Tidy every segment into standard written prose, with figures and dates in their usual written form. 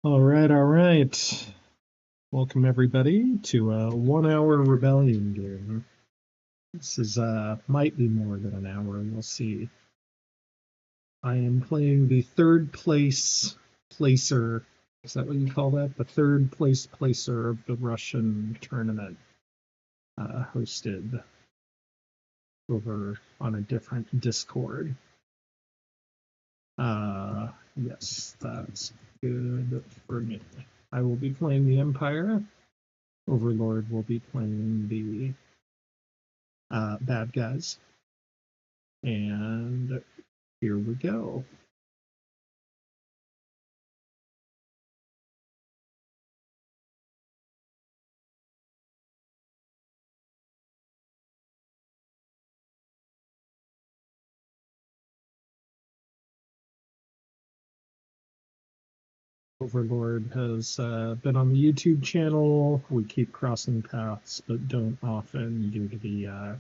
All right. Welcome everybody to a 1 hour rebellion game. This is might be more than an hour, we'll see. I am playing the third place placer. Is that what you call that? The third place placer of the Russian tournament, hosted over on a different Discord. Yes, that's good for me. I will be playing the Empire. Overlord will be playing the bad guys. And here we go. Overlord has been on the YouTube channel. We keep crossing paths, but don't often due to the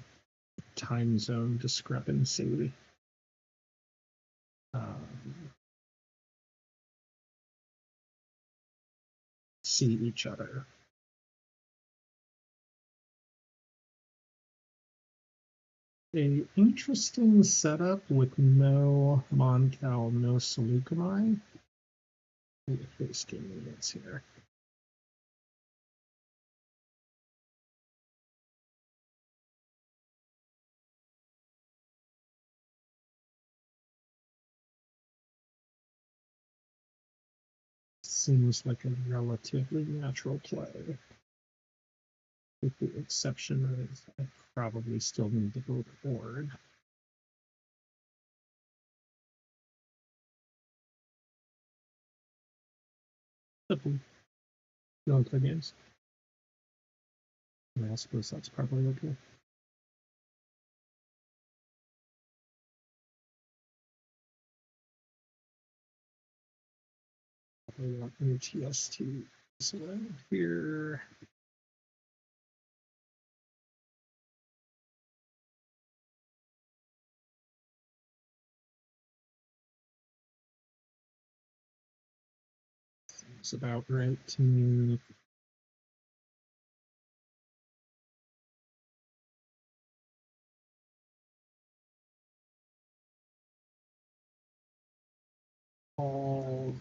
time zone discrepancy. See each other. A interesting setup with no Moncal, no Seleucami. Face game units here. Seems like a relatively natural play, with the exception of I probably still need to go forward. No games. Yeah, I suppose that's probably okay. Probably want ATST. So here. It's about right to me. All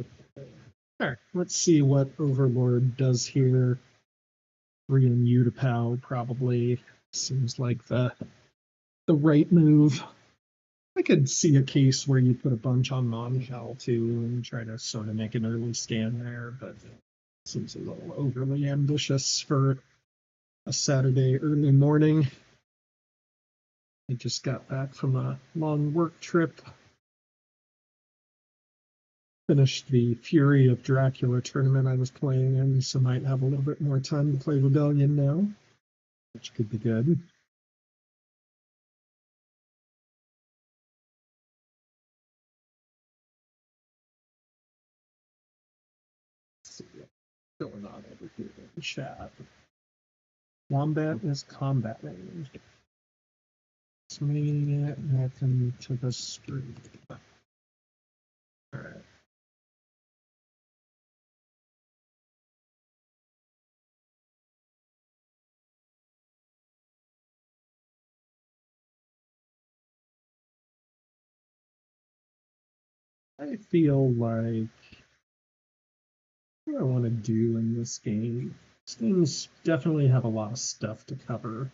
right, let's see what Overlord does here. Three and Utapau probably seems like the right move. I could see a case where you put a bunch on Moncal too and try to sort of make an early stand there, but it seems a little overly ambitious for a Saturday early morning. I just got back from a long work trip. Finished the Fury of Dracula tournament I was playing in, so might have a little bit more time to play Rebellion now, which could be good. Let's see what's going on over here in the chat. Wombat is combating. It's me welcome to the street. Alright. I feel like what I want to do in this game. These games definitely have a lot of stuff to cover.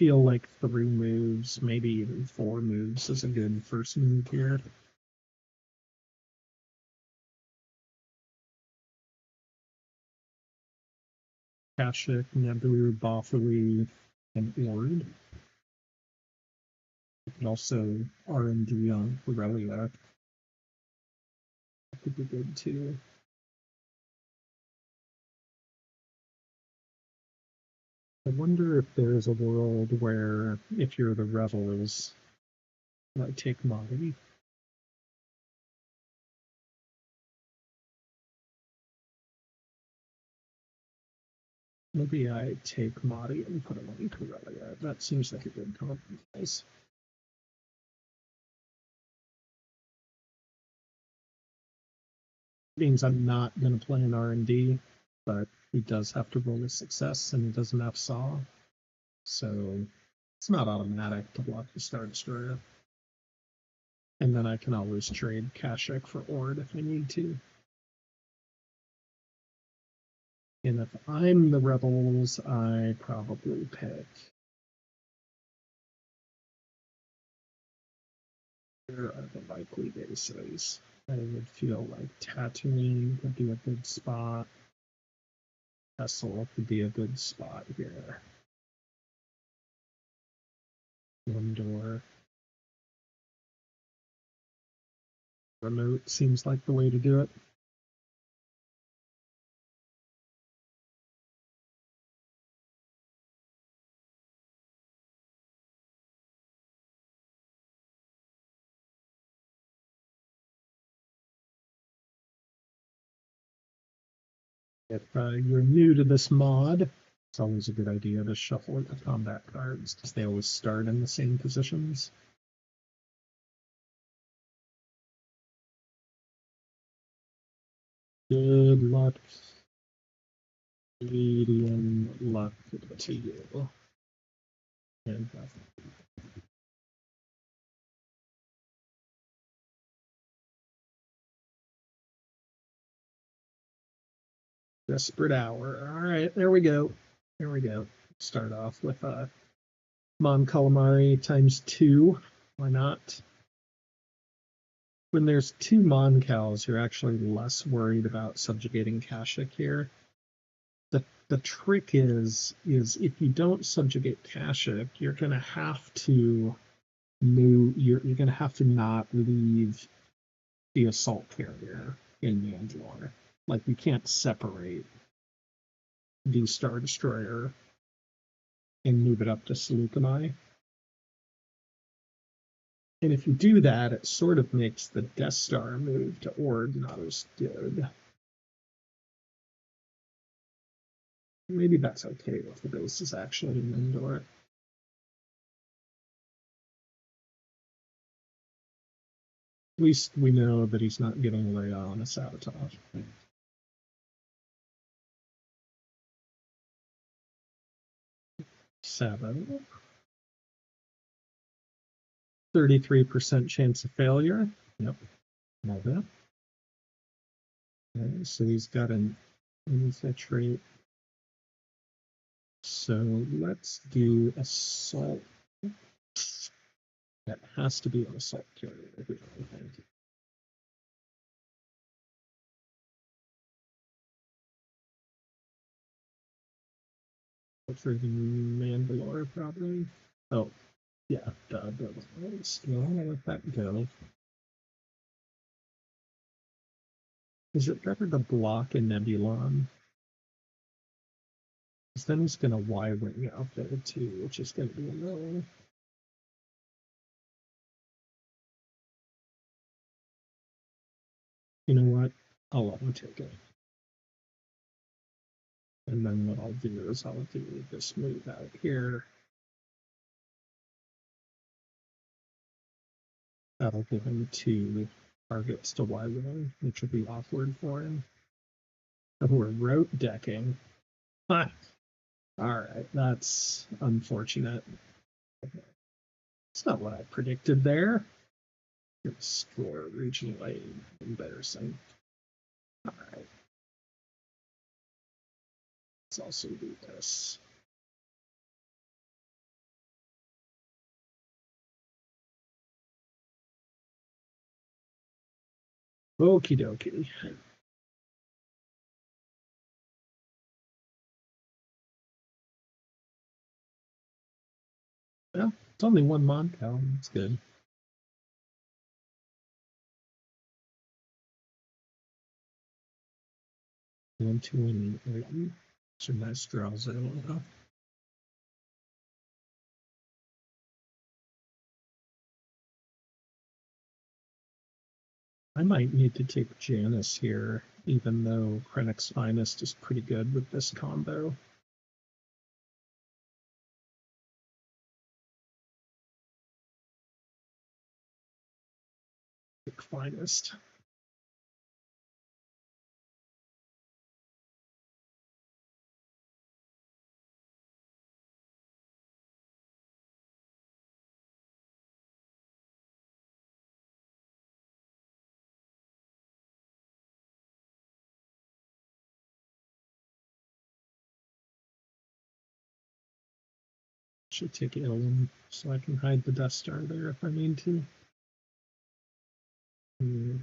Feel like 3 moves, maybe even 4 moves is a good first move here. Kashik, Naboo, Boffery, and Ord. And also R&D on Aurelia. That could be good too. I wonder if there's a world where, if you're the rebels, take Mahdi. Maybe I take Mahdi and put him on Corellia. That seems like a good compromise. Means I'm not going to play an R&D, but he does have to roll a success, and he doesn't have Saw. So it's not automatic to block the Star Destroyer. And then I can always trade Kashyyyk for Ord if I need to. And if I'm the Rebels, I probably pick. Where are the likely bases? I would feel like Tatooine would be a good spot. Kessel could be a good spot here. Endor. Remote seems like the way to do it. If you're new to this mod, it's always a good idea to shuffle the combat cards because they always start in the same positions. Good luck. Medium luck to you. And Desperate Hour. All right, there we go. There we go. Start off with Mon Calamari ×2. Why not? When there's two Mon Cals, you're actually less worried about subjugating Kashyyyk here. The trick is if you don't subjugate Kashyyyk, you're gonna have to move. You're gonna have to not leave the assault carrier in Mandalore. Like you can't separate the Star Destroyer and move it up to Seleucami. And if you do that, it sort of makes the Death Star move to Ord not as good. Maybe that's okay if the base is actually in Endor. At least we know that he's not getting Leia on a sabotage. 7. 33% chance of failure. Yep. Know that. Okay, so he's got an infiltrate. So let's do assault. That has to be an assault carrier. For the Mandalore, probably. Oh, yeah, let's let that go. Is it better to block a Nebulon? Because then he's going to Y-wing out there too, which is going to be annoying. You know what? I'll let him take it. And then what I'll do is I'll do this move out here. That'll give him 2 targets to Y-wing, which will be awkward for him. Oh, we're rote decking. Huh. Alright, that's unfortunate. It's not what I predicted there. Score regional aid. Embarrassing. Alright. Let's also do this. Okie dokie. Well, it's only one Moncal. That's good. 1, 2, and 3. Some nice draws there. I might need to take Janice here, even though Krennic's Finest is pretty good with this combo. Finest. Should take Ilum so I can hide the Death Star there if I need to. And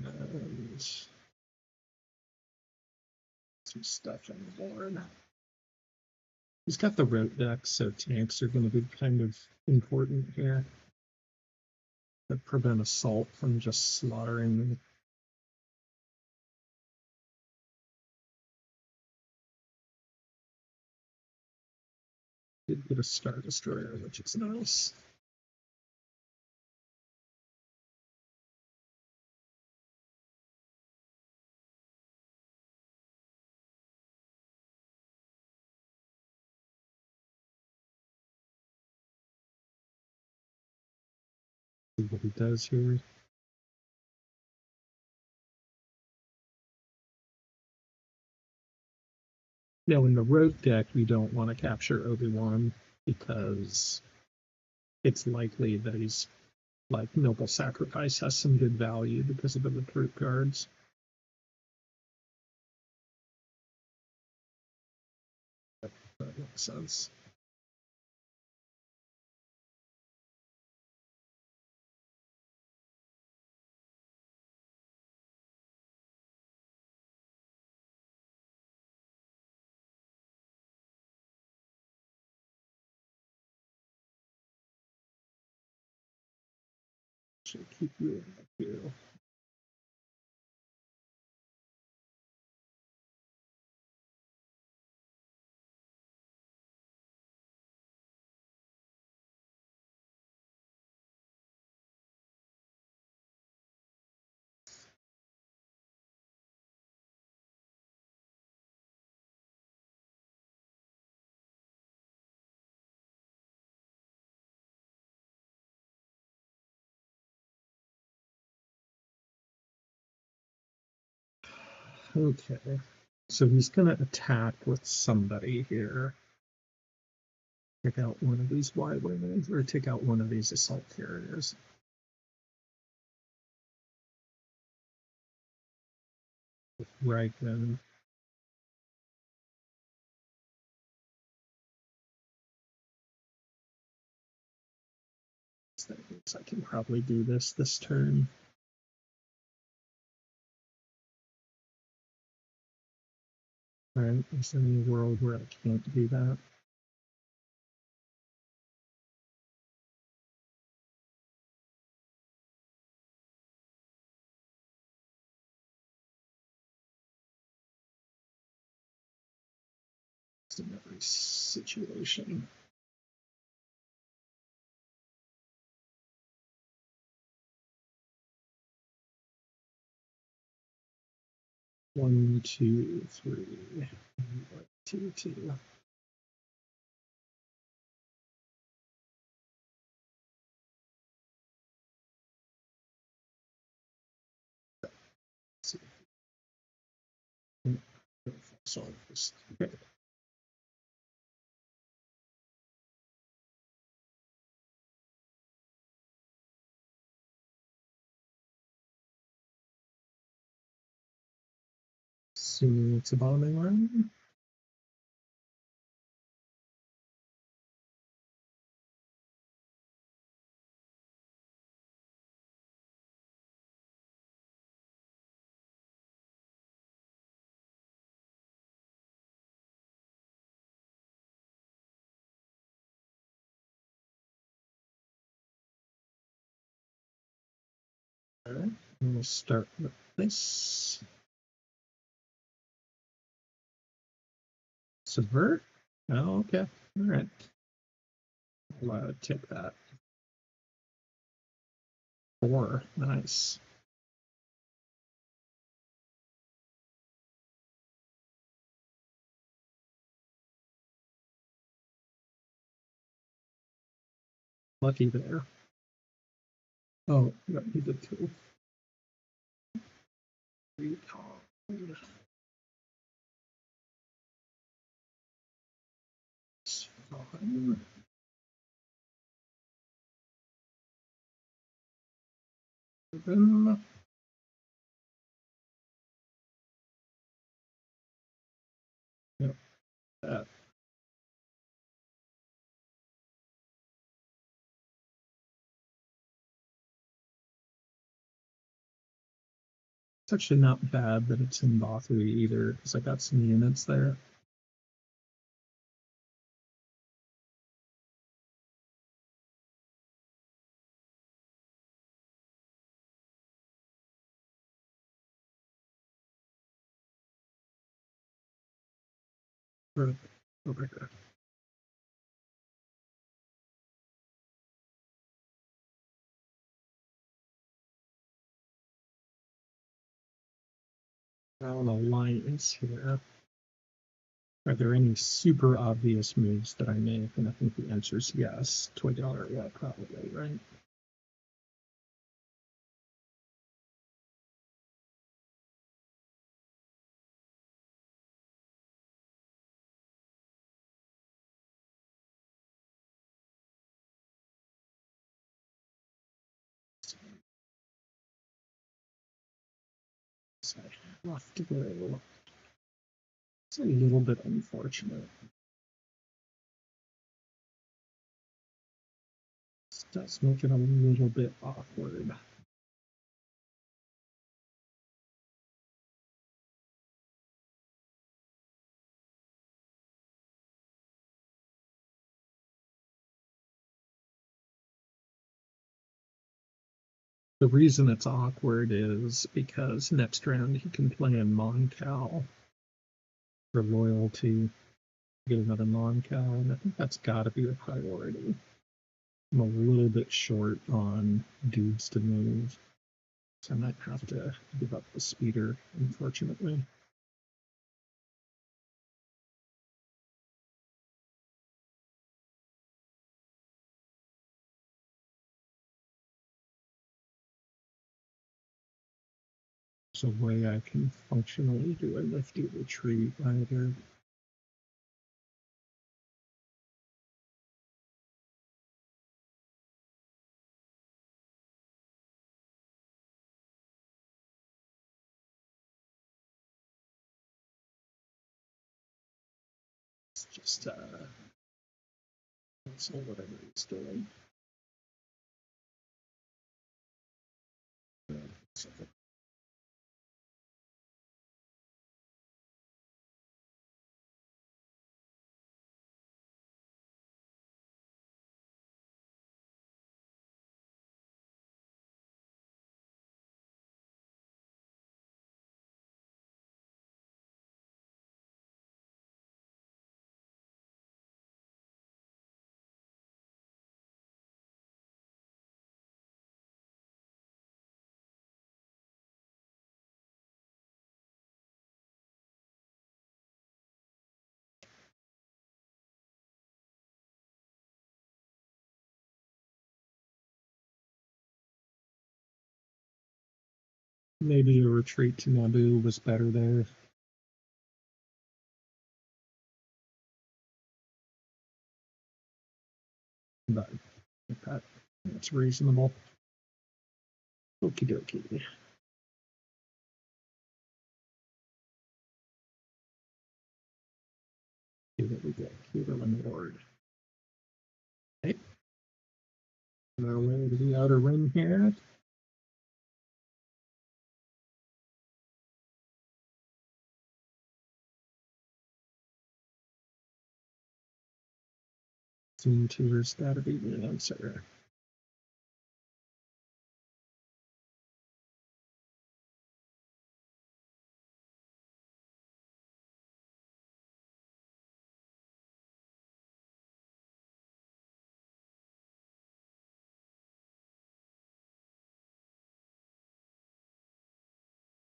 some stuff on the board. He's got the rote deck, so tanks are going to be kind of important here. That prevent assault from just slaughtering me. Did get a Star Destroyer, which is nice. See what he does here. Now, in the rogue deck, you don't want to capture Obi-Wan because it's likely that he's like Noble Sacrifice has some good value because of the recruit cards. That makes sense. Should keep you up here. Okay, so he's gonna attack with somebody here. Take out one of these Y-wings, or take out one of these assault carriers. With Reichman. So that means I can probably do this turn. Alright, is there any world where I can't do that? It's in every situation. One, two, three. 1, 2, 2. Let's see. So okay. Assuming it's a bombing run. All right, and we'll start with this. Subvert. Oh, okay. All right. I'll take that. 4. Nice. Lucky there. Oh, yeah, he did 2. 3 card. It's fine. Open. Yep. That. It's actually not bad that it's in Bothui either, because I got some units there. Over here. Now an alliance here. Are there any super obvious moves that I make? And I think the answer is yes. $20, yeah, probably, right? So I have to go. It's a little bit unfortunate. This does make it a little bit awkward. The reason it's awkward is because next round he can play in Moncal for loyalty, get another Moncal, and I think that's got to be the priority. I'm a little bit short on dudes to move, so I might have to give up the speeder, unfortunately. There's a way I can functionally do a lifty retreat either. It's just cancel whatever he's doing. Maybe a retreat to Naboo was better there. But that's reasonable. Okie dokie. See what we get. Hero and Ward. Okay. On our way to the outer rim here. Zoom tour's gotta be the answer.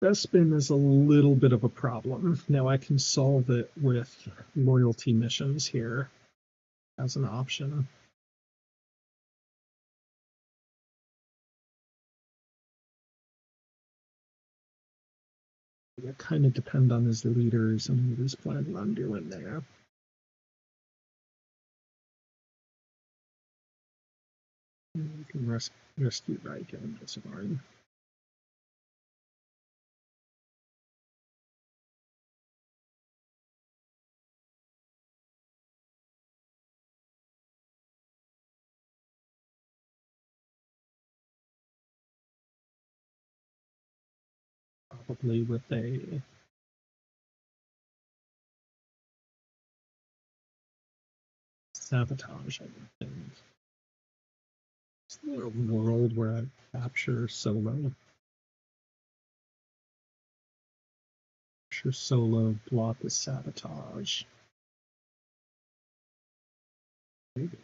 Bespin is a little bit of a problem. Now I can solve it with loyalty missions here as an option. It kind of depend on his leaders and what he's planning on doing there. You can rescue Riken, that's fine. probably with a sabotage, I would think. Is there a world where I capture Solo? Capture Solo, block the sabotage. Maybe.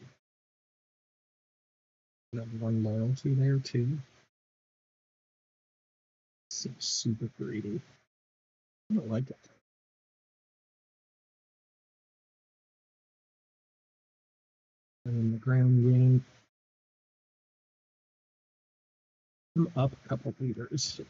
Have one loyalty there too. Seems super greedy. I don't like it. And in the ground game, I'm up a couple leaders.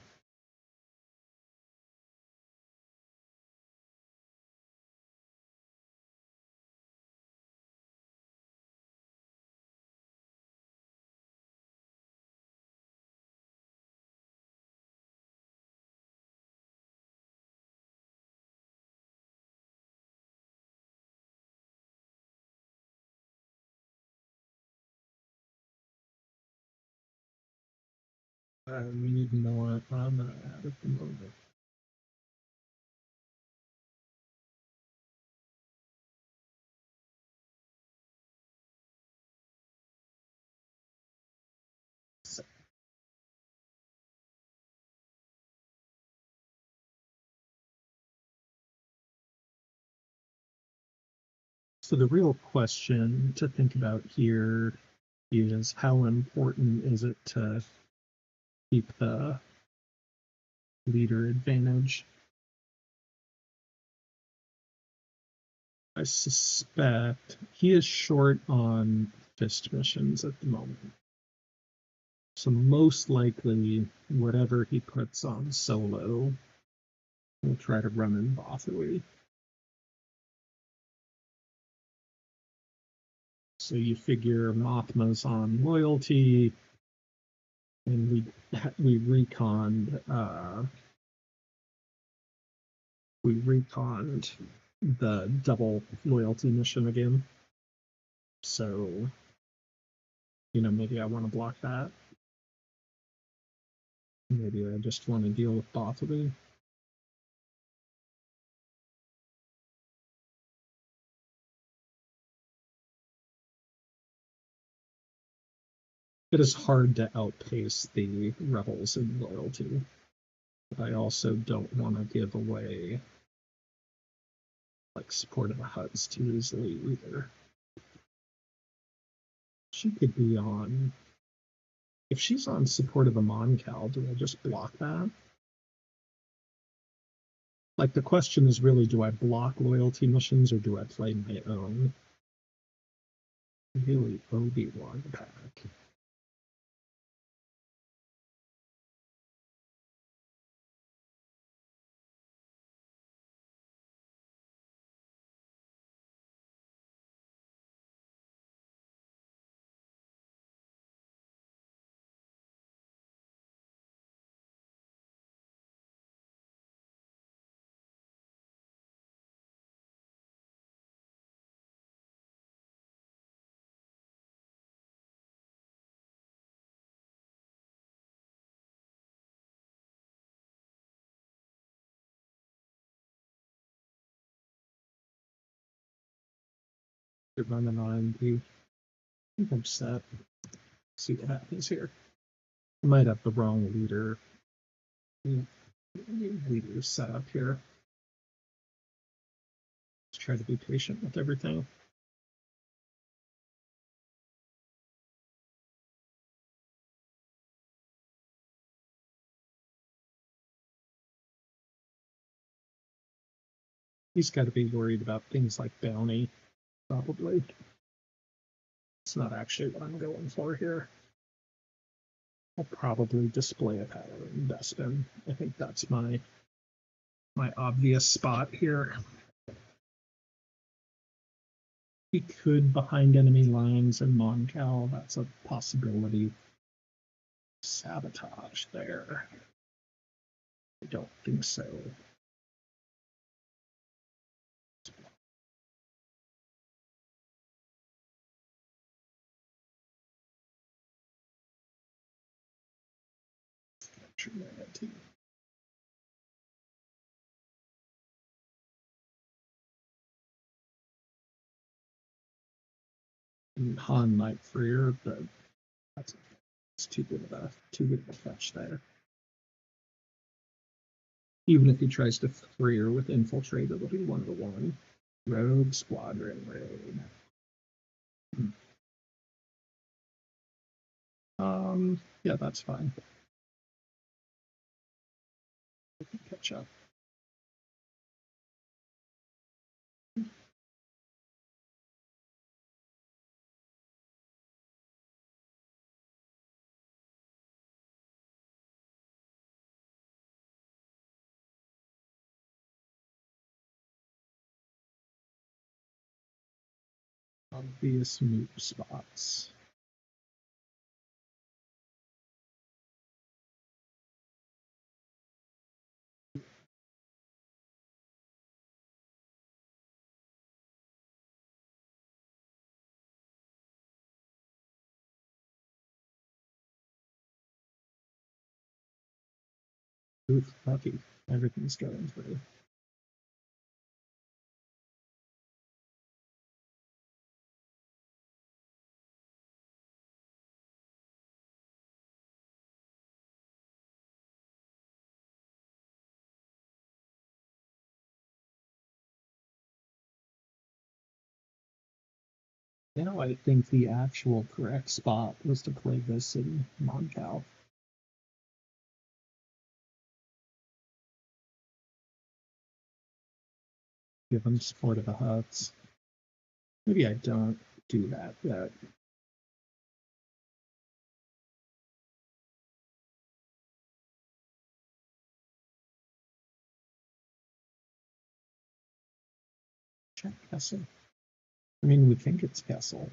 We need more on that at the moment. So the real question to think about here is how important is it to keep the leader advantage? I suspect he is short on fist missions at the moment. So most likely, whatever he puts on Solo, we'll try to run in Bothui. So you figure Mothma's on loyalty, and we reconned the double loyalty mission again. So, maybe I want to block that. Maybe I just want to deal with Bothui. It is hard to outpace the rebels in loyalty. But I also don't want to give away support of the Hutts too easily either. She could be on. If she's on support of the Moncal, do I just block that? The question is really, do I block loyalty missions or do I play my own? Really, Obi-Wan pack. They're running on MP. I think I'm set. See what happens here. I might have the wrong leader. Leader set up here. Let's try to be patient with everything. He's got to be worried about things like bounty, probably. It's not actually what I'm going for here. I'll probably display a pattern in Bespin. I think that's my obvious spot here. He could behind enemy lines in Moncal. That's a possibility. Sabotage there. I don't think so. Han Knight Freer, but that's too good of a fetch there. Even if he tries to Freer with Infiltrate, it'll be 1-1. Rogue Squadron Raid. Yeah, that's fine. I can catch up. Obvious move spots. Oof, lucky. Everything's going through. Now I think the actual correct spot was to play this in Moncal. Give them support of the huts. Maybe I don't do that yet. Check Kessel. I mean, we think it's Kessel.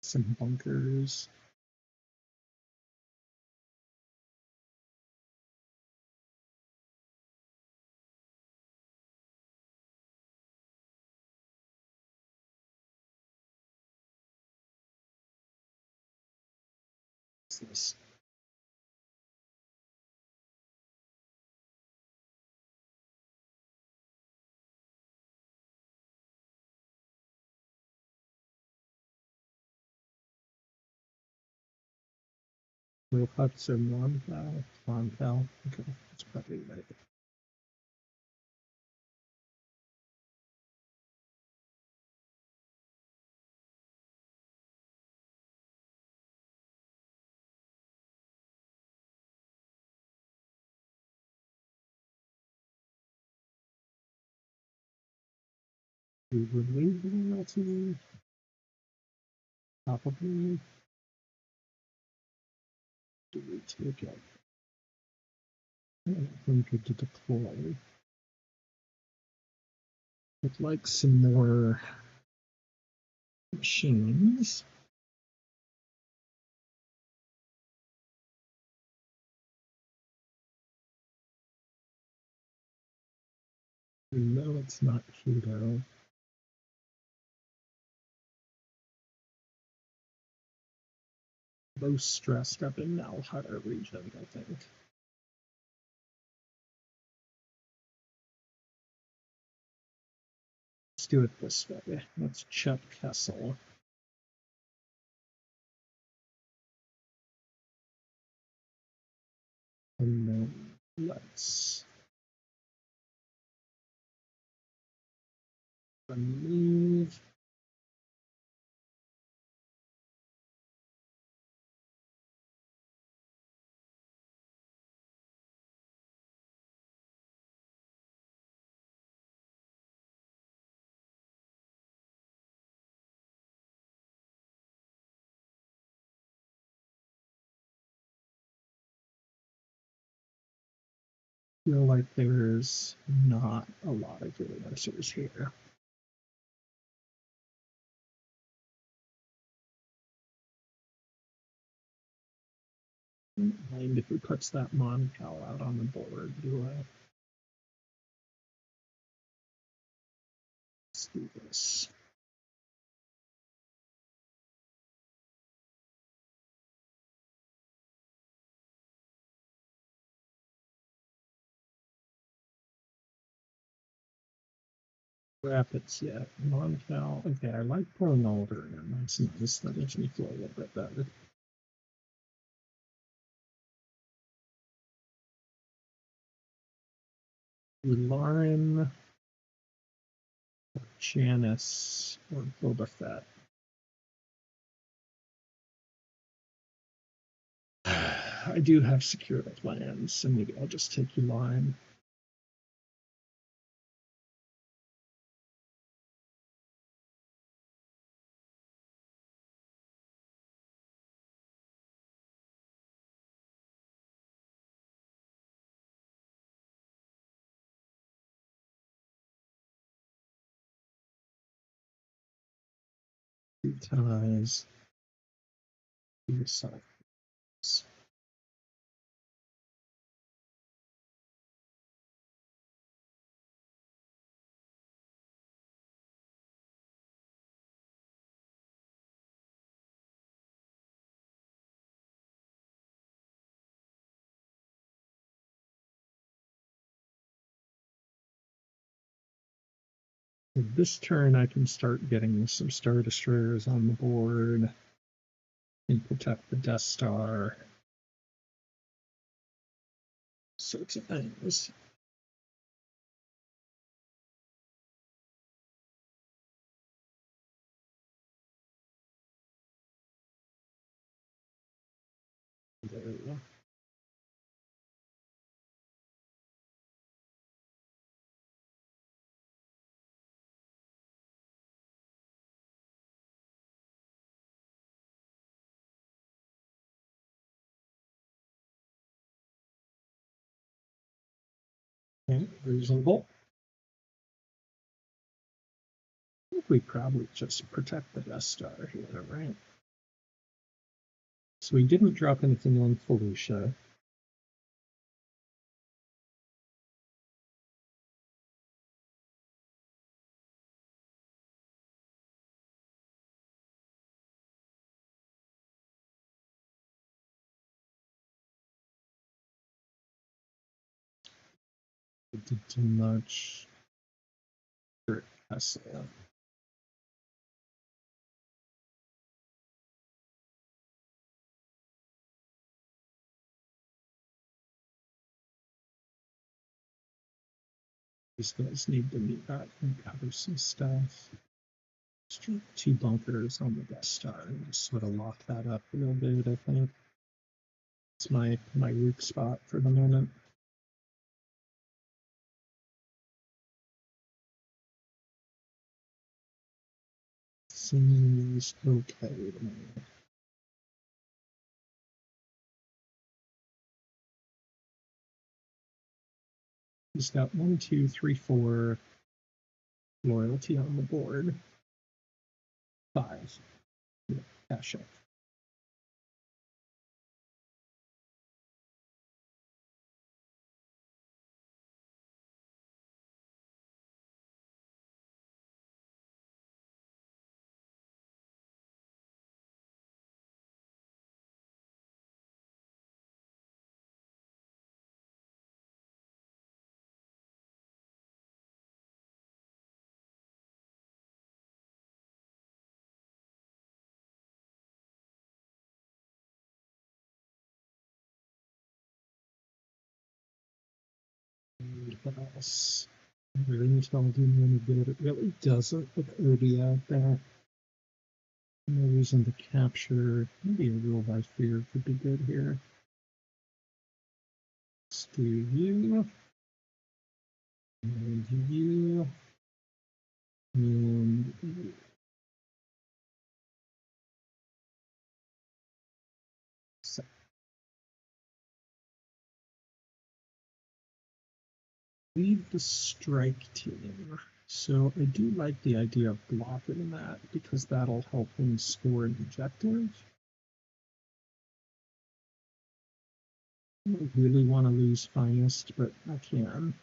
Some bunkers. What's this? Little huts in Moncal. Okay, that's probably right. We remove the royalty. Probably. Do we take it? I think to deploy. I'd like some more machines. No, it's not Pluto. Most stressed up in Malhara region, I think. Let's do it this way. Let's check Kessel. And then let's remove. Feel like there's not a lot of good answers here. Don't mind if he puts that Moncal out on the board, do I? Let's do this. Rapids, yeah. Moncal. Okay, I like pulling older, and that's nice. That makes me feel a little bit better. Lauren, Janice, or Boba Fett. I do have secure plans, so maybe I'll just take you line. Two ties, two sides. This turn, I can start getting some Star Destroyers on the board and protect the Death Star. Sorts of things. There we go. Okay, reasonable. I think we probably just protect the Death Star here, right? So we didn't drop anything on Felicia. We did too much. Tesla. These guys need to meet that and cover some stuff. Let's drop two bunkers on the Death Star and just sort of lock that up a little bit, I think. It's my weak spot for the moment. Seems okay to me. He's got 1, 2, 3, 4 loyalty on the board. 5. Yeah, cash up. What else? Really don't do me any good. It really doesn't with Odie out there. No reason to capture. Maybe a rule by fear could be good here. Let's do you. And you. And you. So leave the strike team. So I do like the idea of blocking that because that'll help him score an objective. I don't really want to lose Finest, but I can.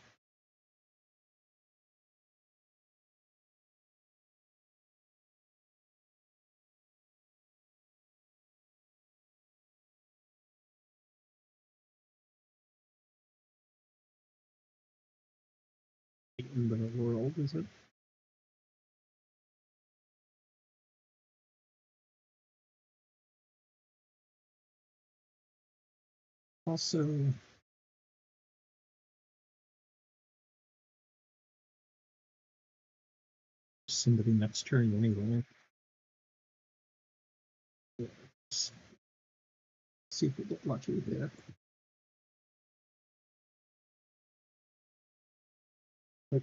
In the world, is it? Also, somebody next turn anyway. Let's see if we get lucky there. But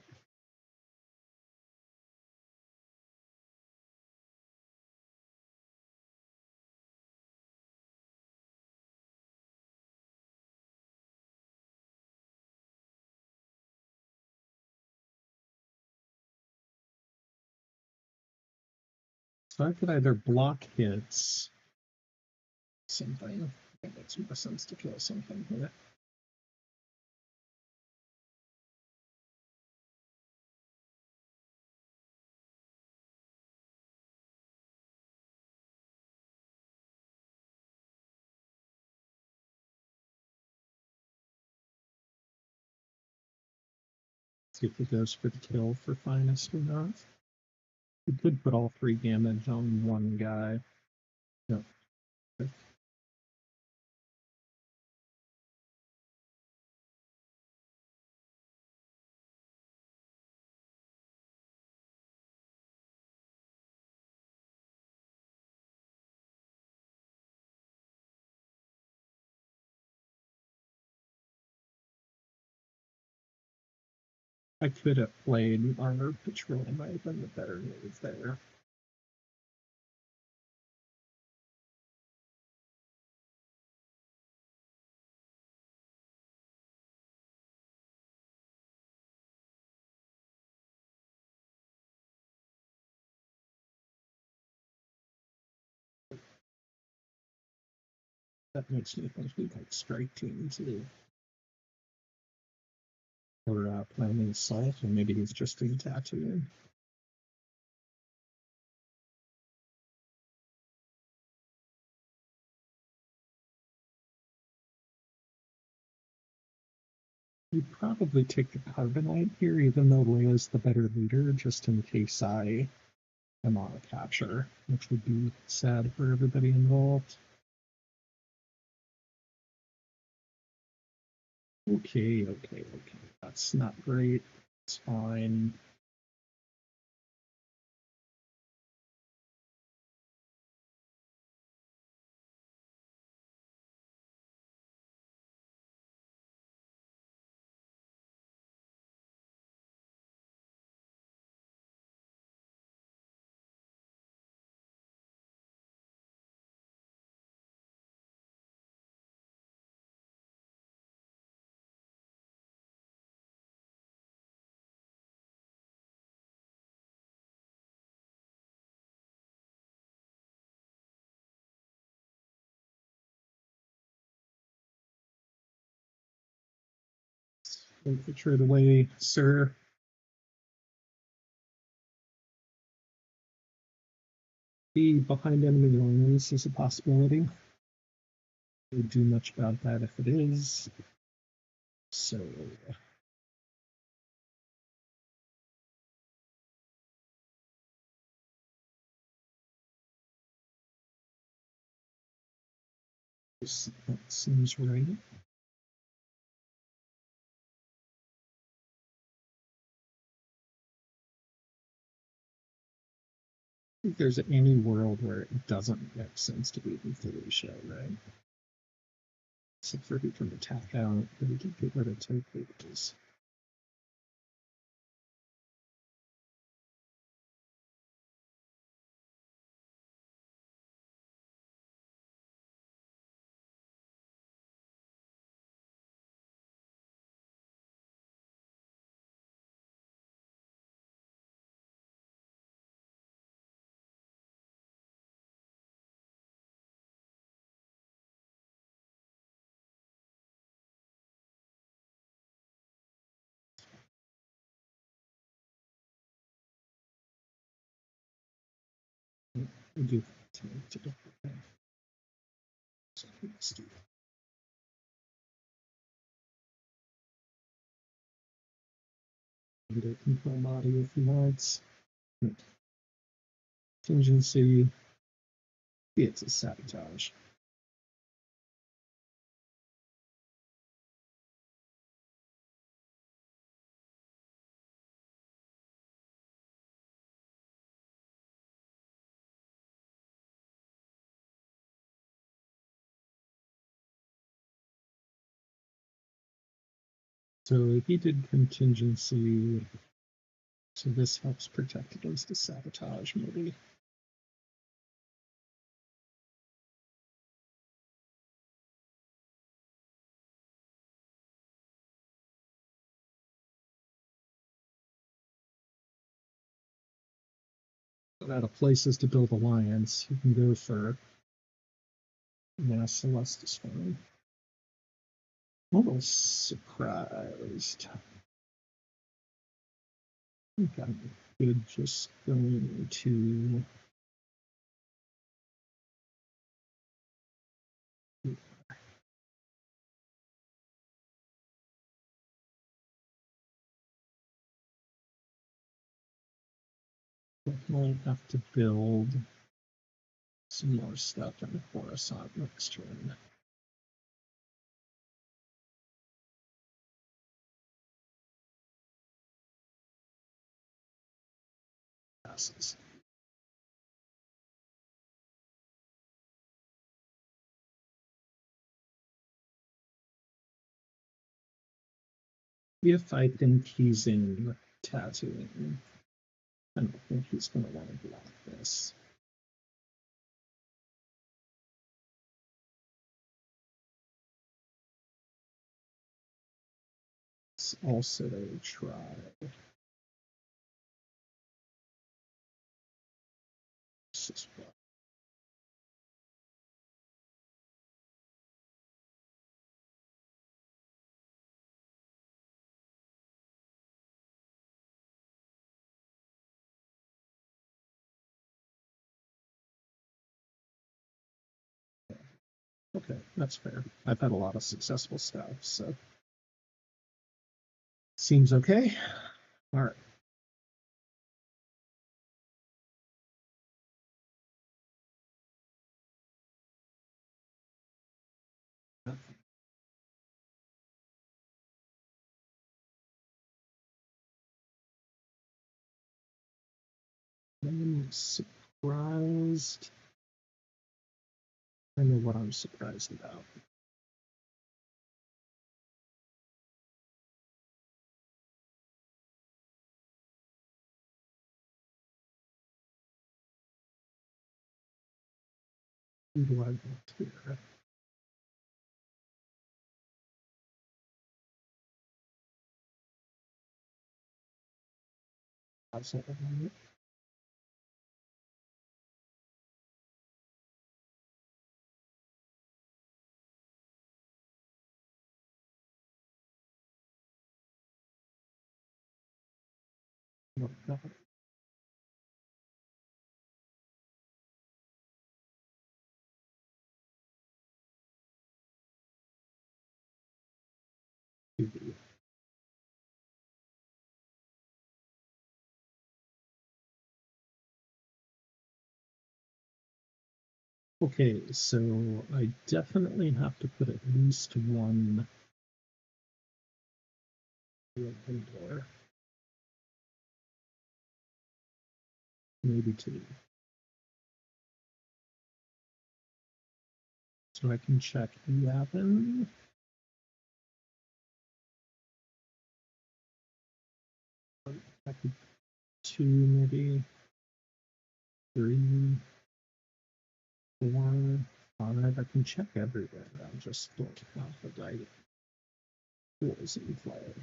so I could either block hits, something. It makes more sense to kill something here. See if it goes for the kill for finest or not. We could put all 3 damage on one guy. No. I could have played Armor Patrol, might have been the better move there. That makes me think we could strike team too. Or planning assault, or maybe he's just doing tattooing. You'd probably take the Carbonite here, even though Leia's the better leader, just in case I am on a capture, which would be sad for everybody involved. Okay. That's not great. It's fine. Picture it away, sir. Be behind enemy lines is a possibility. Don't do much about that if it is. So that seems right. I think there's any world where it doesn't make sense to be in Felicia, right? Except for he can attack out, but he can get rid of two peoples. We do to do. So let's do under control body if he wants. Contingency. It's a sabotage. So he did contingency. So this helps protect against the sabotage, maybe. But out of places to build alliance, you can go for Mass Celeste is fine. I'm a little surprised. I think I'm good just going to definitely have to build some more stuff in Coruscant next turn. Passes. If I think he's in Tatooine, I don't think he's going to want to block this. Let's also try. Okay, that's fair. I've had a lot of successful stuff, so seems okay. All right. I'm surprised. I know what I'm surprised about. Who do I want here? Outside of it. No, nothing. Okay, so I definitely have to put at least one in there, maybe two. So I can check 11. I could two, maybe three, four, five. I can check everywhere. I'm just don't have the right tools in play.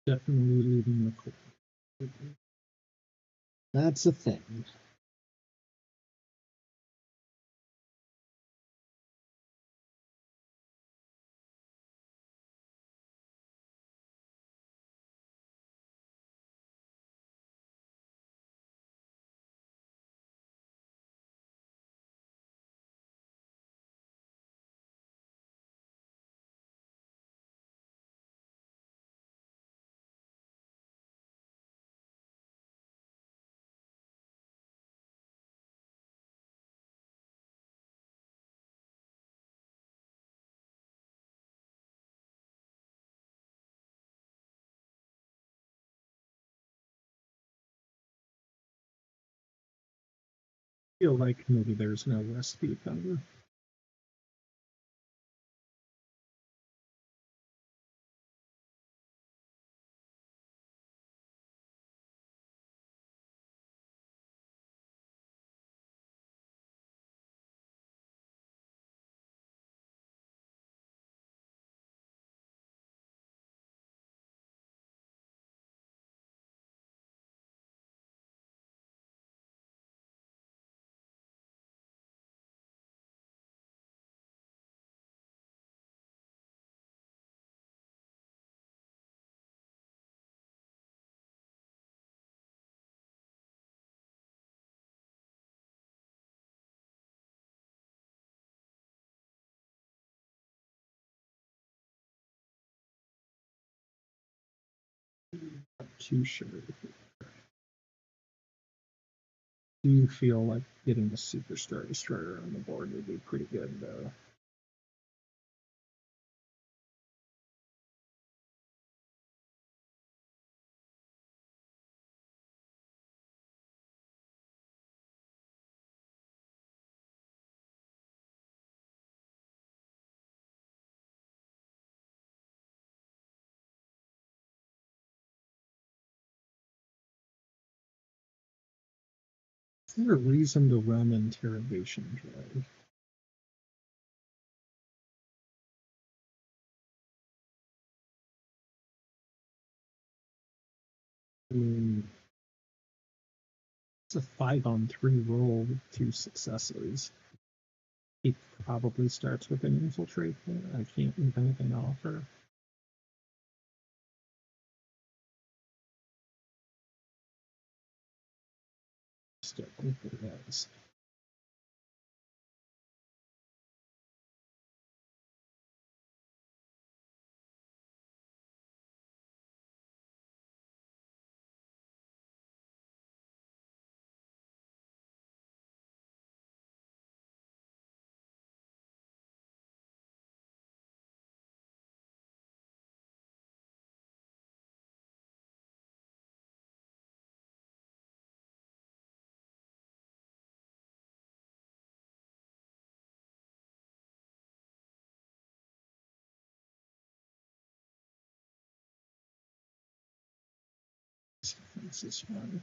Definitely leaving the core. That's a thing. feel like maybe there's no recipe cover. Not too sure. Do you feel like getting the Superstar Destroyer on the board would be pretty good, though? Is there a reason to run Interrogation Drive? I mean, it's a 5-on-3 roll with 2 successes. He probably starts with an infiltrate. I can't leave anything offer. Still think it is. This is fine.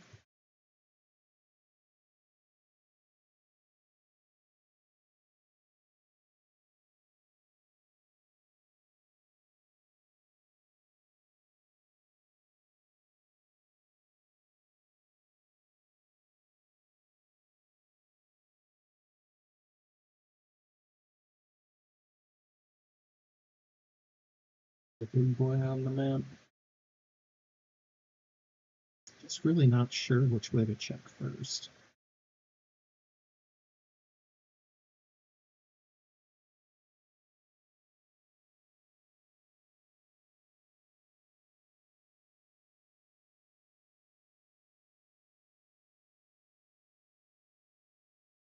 The big boy on the map. Just really not sure which way to check first.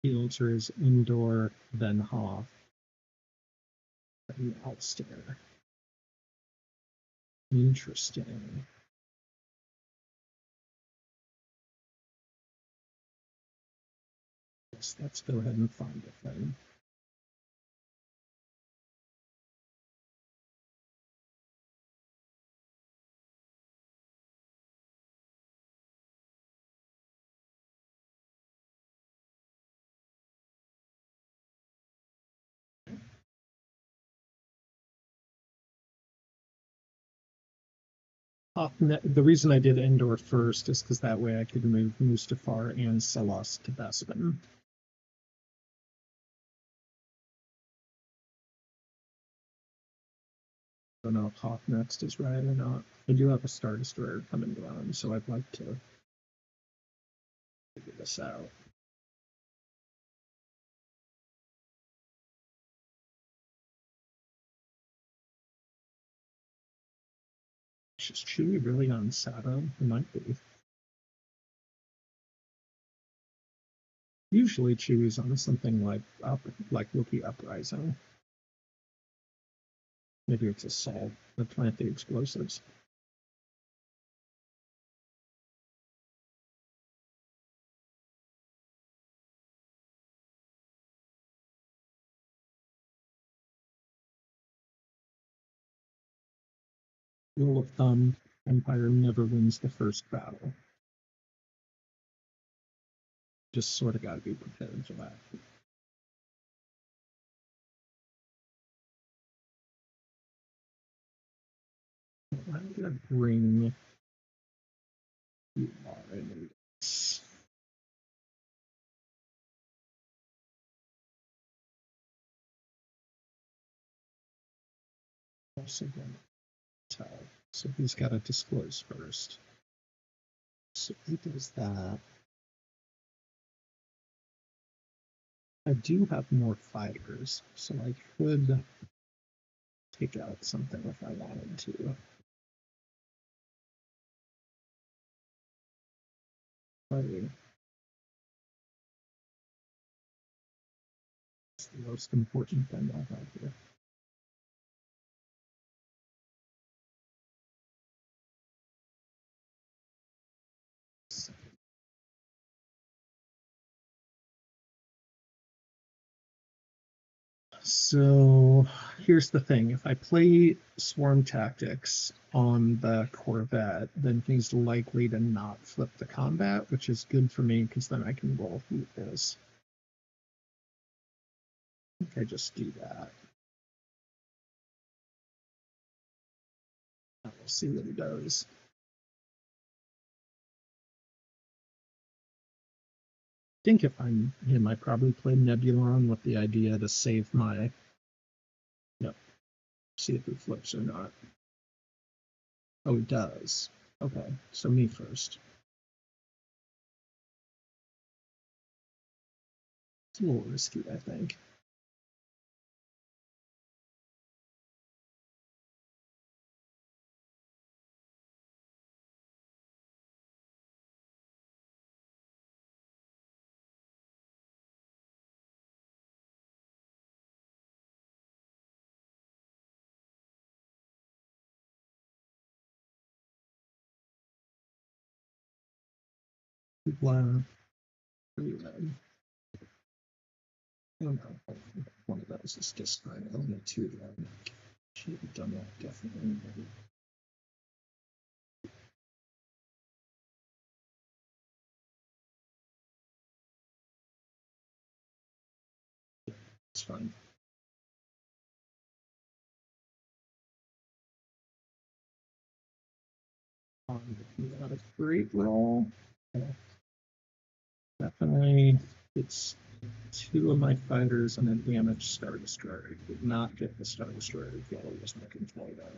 Filter is indoor, then Hoth, then Alster. Interesting. Let's go ahead and find it then. The reason I did indoor first is because that way I could move Mustafar and Salas to Bespin. I don't know if Hoth next is right or not. I do have a Star Destroyer coming down, so I'd like to figure this out. Is Chewie really on Sato? It might be. Usually Chewie's on something like Wookiee Uprising. Maybe it's Assault that plant the explosives. Rule of thumb, Empire never wins the first battle. Just sort of got to be prepared for that. I'm going to bring you more into this. Also going to tell. So he's got to disclose first. So he does that. I do have more fighters, so I could take out something if I wanted to. It's the most important thing I have here. So here's the thing. If I play Swarm Tactics on the Corvette, then he's likely to not flip the combat, which is good for me because then I can roll who it is. I think I just do that. We'll see what he does. I think if I'm him, I probably play Nebulon with the idea to save my. Yep. See if it flips or not. Oh, it does. Okay, so me first. It's a little risky, I think. Wow. Pretty red. Oh no, one of those is just fine. Only two then. Should have done that definitely. It's fine. Not a great roll. Definitely, it's two of my fighters and a damaged Star Destroyer. Did not get the Star Destroyer kill. I was looking for that.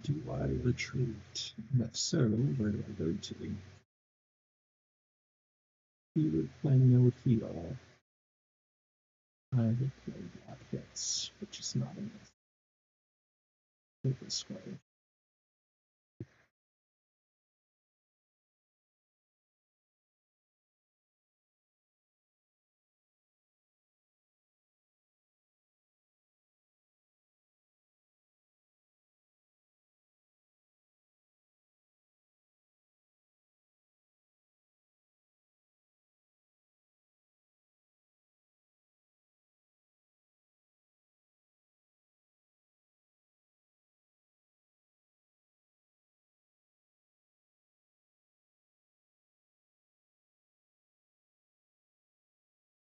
Do I retreat? If so, where do I go to? He would play no heal. I would play black hits, which is not enough. Go this way.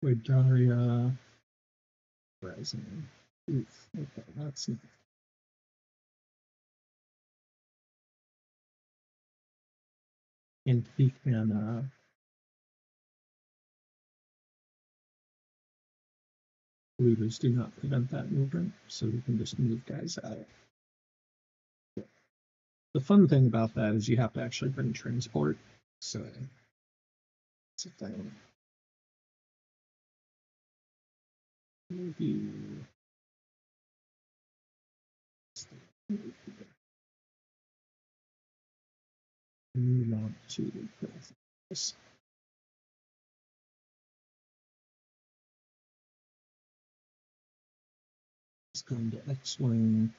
Wait, Daria Rising. Oof, okay, that's not. And he can looters do not prevent that movement, so we can just move guys out. The fun thing about that is you have to actually bring transport, so it's a thing. Maybe you want to put this. going to X-Wing.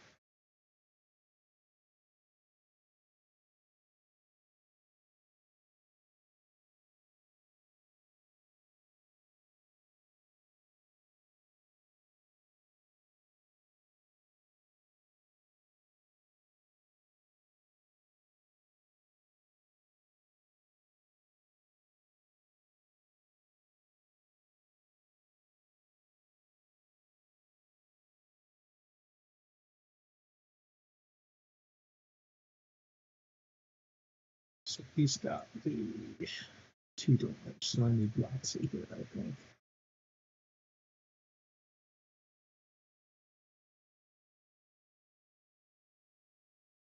So he's got the 2 damage, so I need Yahtzee here, I think.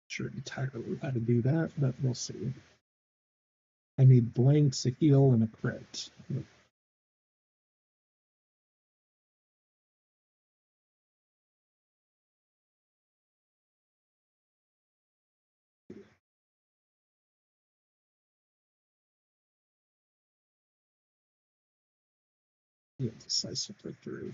Sure entirely how to do that, but we'll see. I need blanks, a heal, and a crit. Yeah, decisive victory.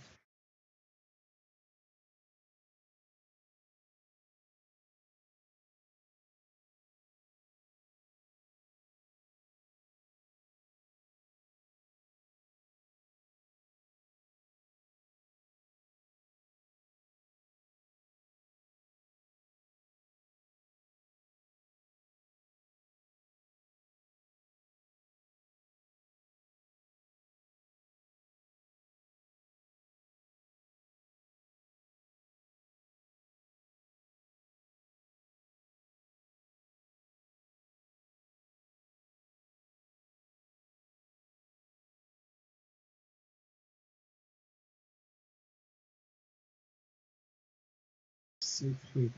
Safely,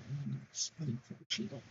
that's unfortunate.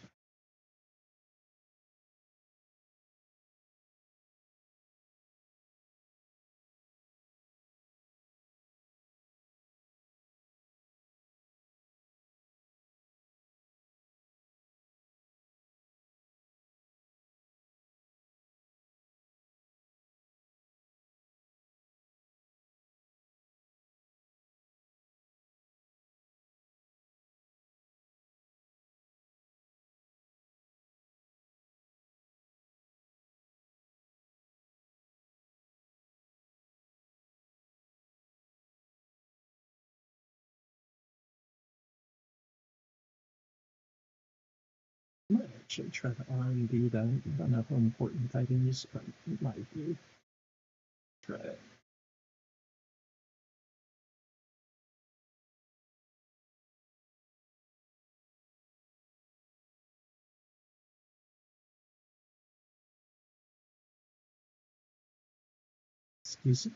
I might actually try to undo that. I don't know how important that is, but it might be. Try it. Excuse me.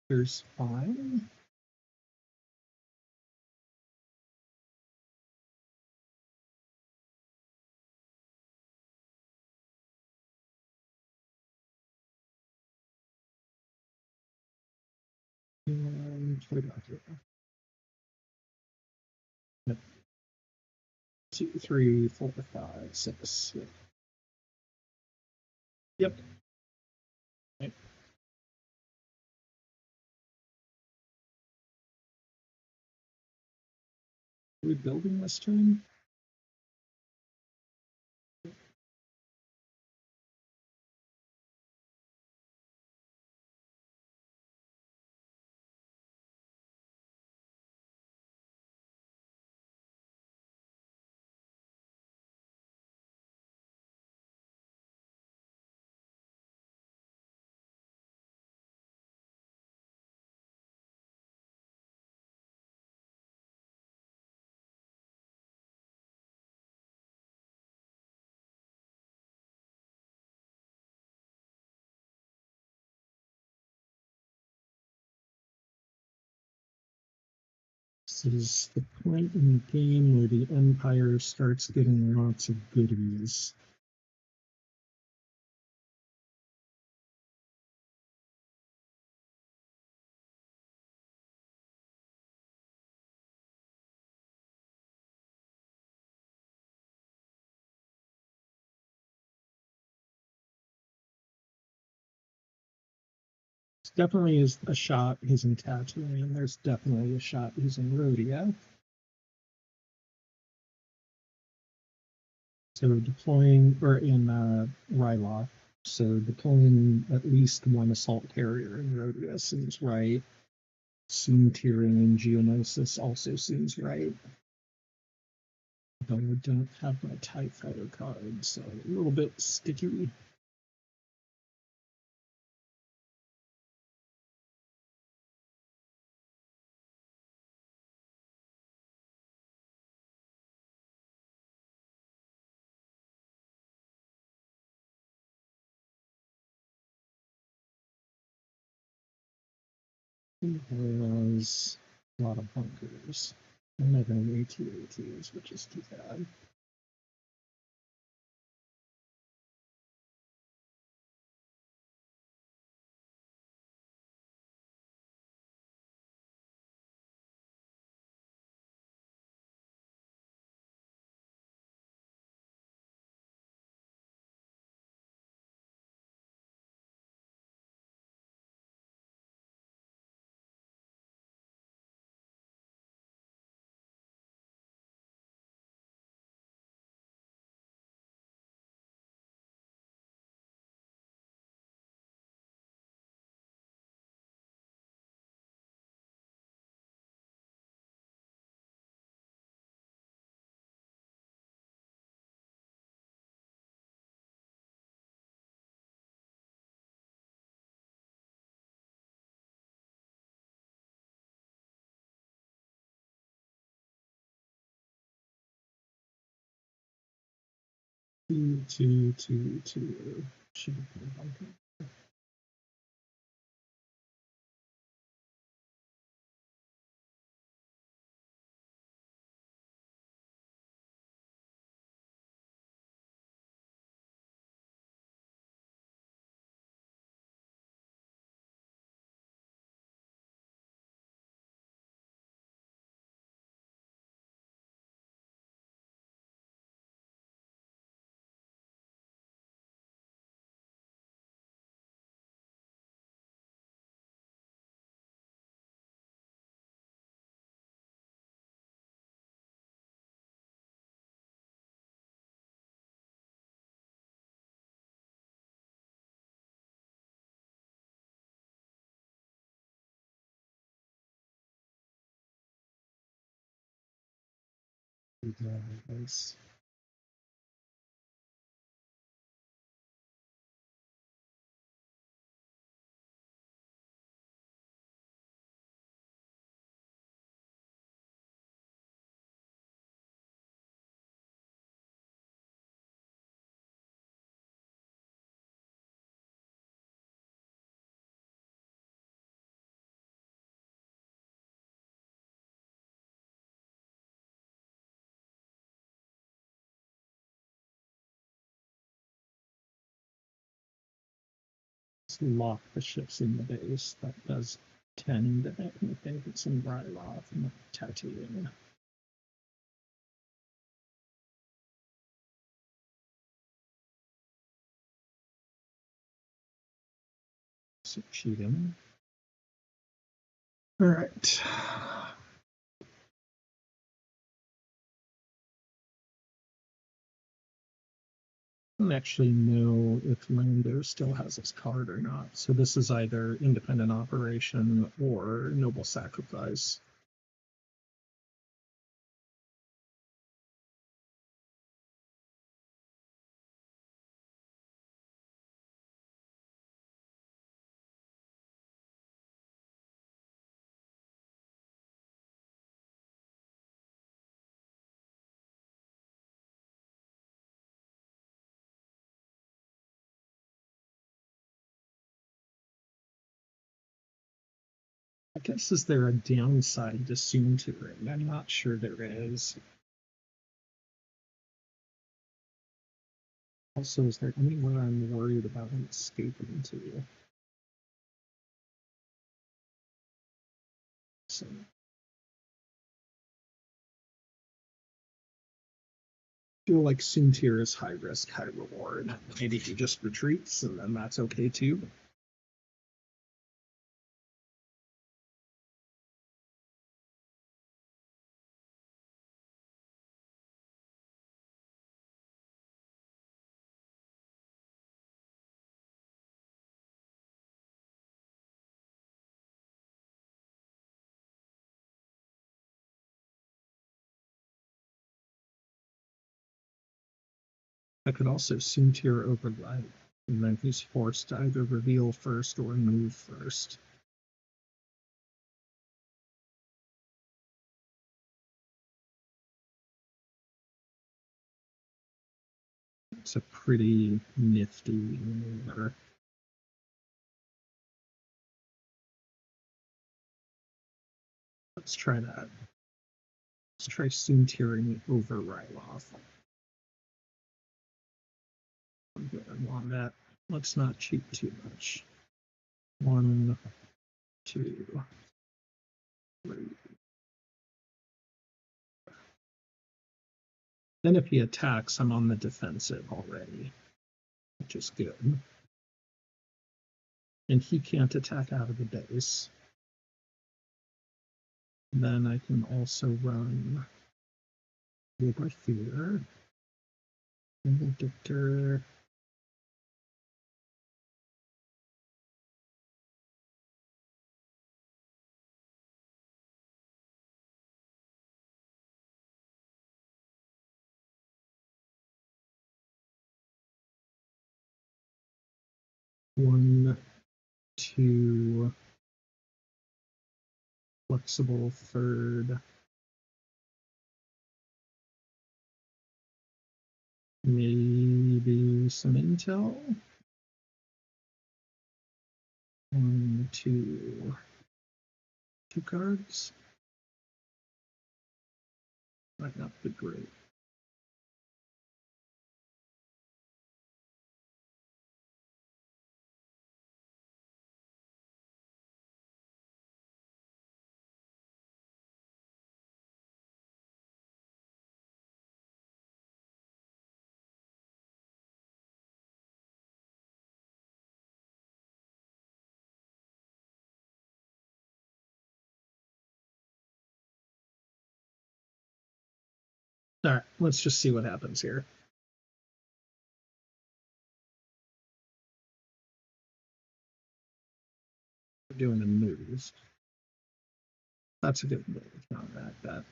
Here's fine. And what about here? Yep. 2, 3, 4, 5, 6. Yep. Right. Are we building this turn? This is the point in the game where the Empire starts getting lots of goodies. definitely is a shot he's in Tatooine. There's definitely a shot he's in Rhodia. So deploying, or in Ryloth, so deploying at least one assault carrier in Rhodia seems right. Soon Tearing and Geonosis also seems right. Though I don't have my TIE Fighter card, so a little bit sticky. There's a lot of bunkers. I'm not going to AT-ATs, which is too bad. Two. Should be a bunker. Nice. Let's lock the ships in the base. That does tend to make me think it's in Ryloth and Tatooine. So cheating. All right. I don't actually know if Lando still has his card or not. So this is either independent operation or noble sacrifice. I guess is there a downside to Soon Touring? I'm not sure there is. Also, is there anywhere I'm worried about him escaping to? So I feel like Soontir is high risk, high reward. Maybe he just retreats and then that's okay too. I could also Soontir Override, and then he's forced to either reveal first or move first. It's a pretty nifty maneuver. Let's try that. Let's try Soontiring Override off. I'm good on that. Let's not cheat too much. 1, 2, 3. Then if he attacks, I'm on the defensive already, which is good. And he can't attack out of the base. Then I can also run Rule by Fear, Victor. One, two, flexible third. Maybe some intel. 1, 2, 2 cards. Might not be great. All right, let's just see what happens here. We're doing a move. That's a good move. Not that bad.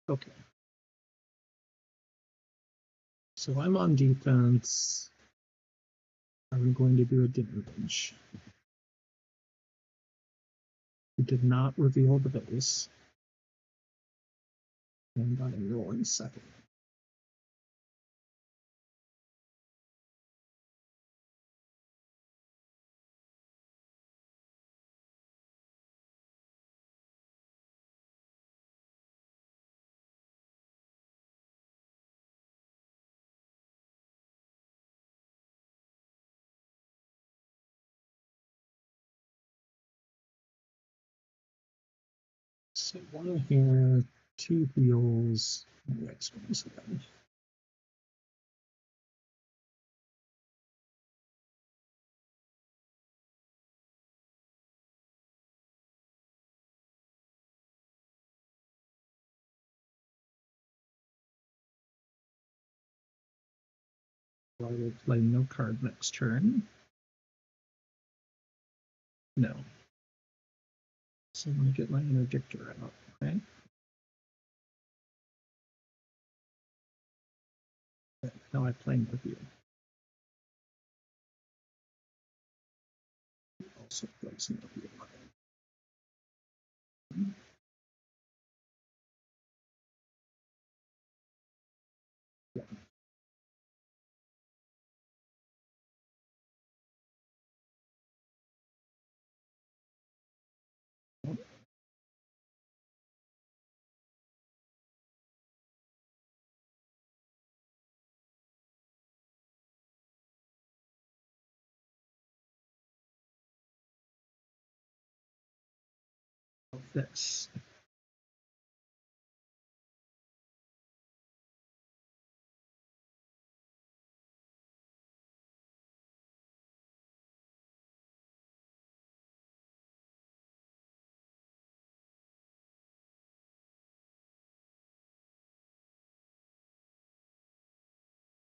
Okay. So I'm on defense. I'm going to do a damage. He did not reveal the base. And I'm rolling second. So 1 here, 2 wheels, next one's again. I will play no card next turn. No. So I'm going to get my interdictor out. Okay. Now I play no wheel. Also plays no wheel. Yeah. This.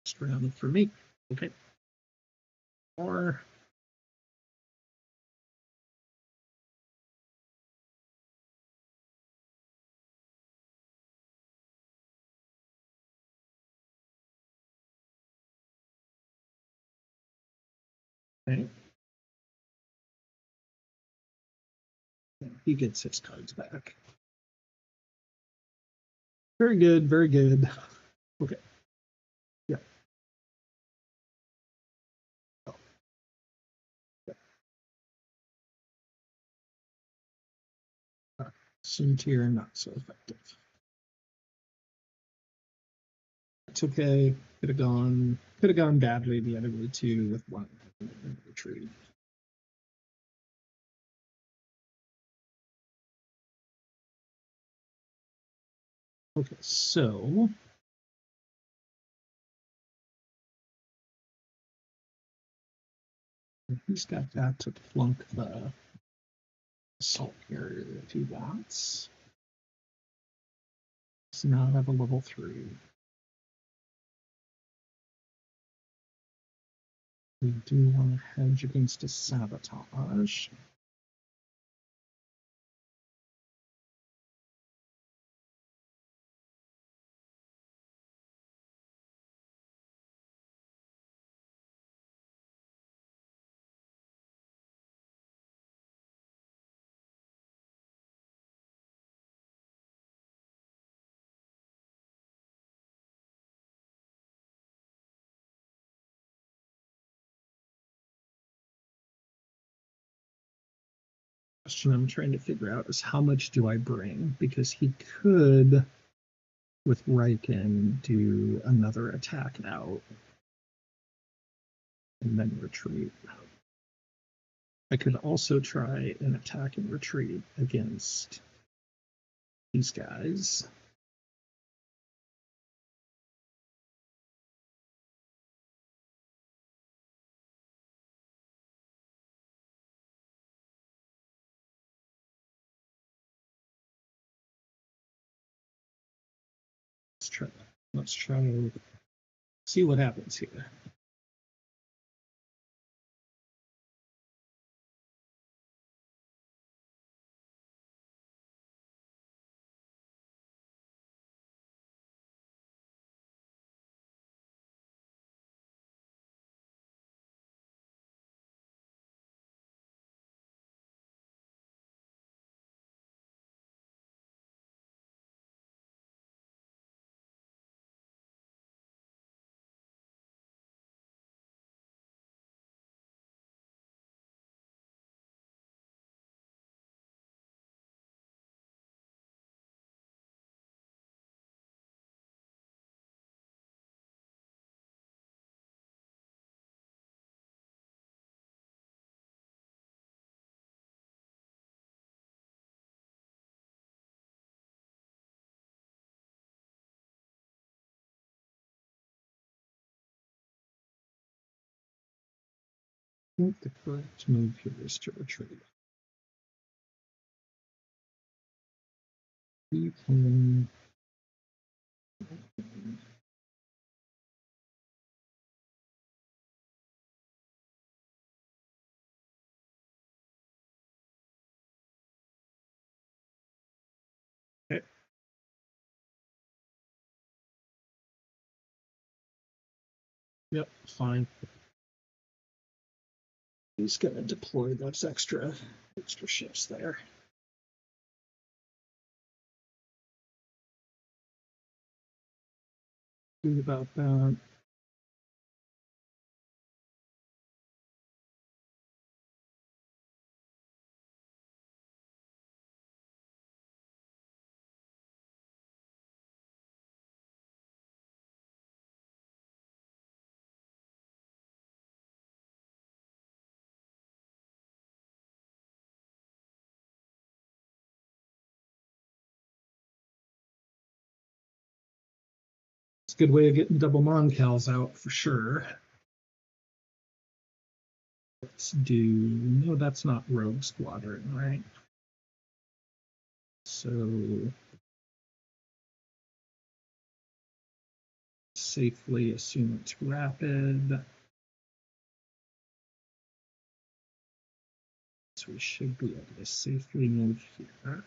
Next round for me. Okay. Or Okay. He gets his cards back. Very good, very good. Okay. Yeah. Oh, yeah. Tier not so effective. It's okay. Could have gone badly the other way too with one retreat. Okay, so he's got that to flunk the assault carrier if he wants. Does not have a level 3. We do want to hedge against a sabotage. Question I'm trying to figure out is how much do I bring? Because he could, with Riken, do another attack out and then retreat. I could also try an attack and retreat against these guys. Let's try to see what happens here. I think the correct move here is to retreat. We can okay. Yep, fine. He's gonna deploy those extra ships there. Think about that. It's a good way of getting double Moncals out for sure. Let's do, no, that's not Rogue Squadron, right? So safely assume it's rapid. So we should be able to safely move here.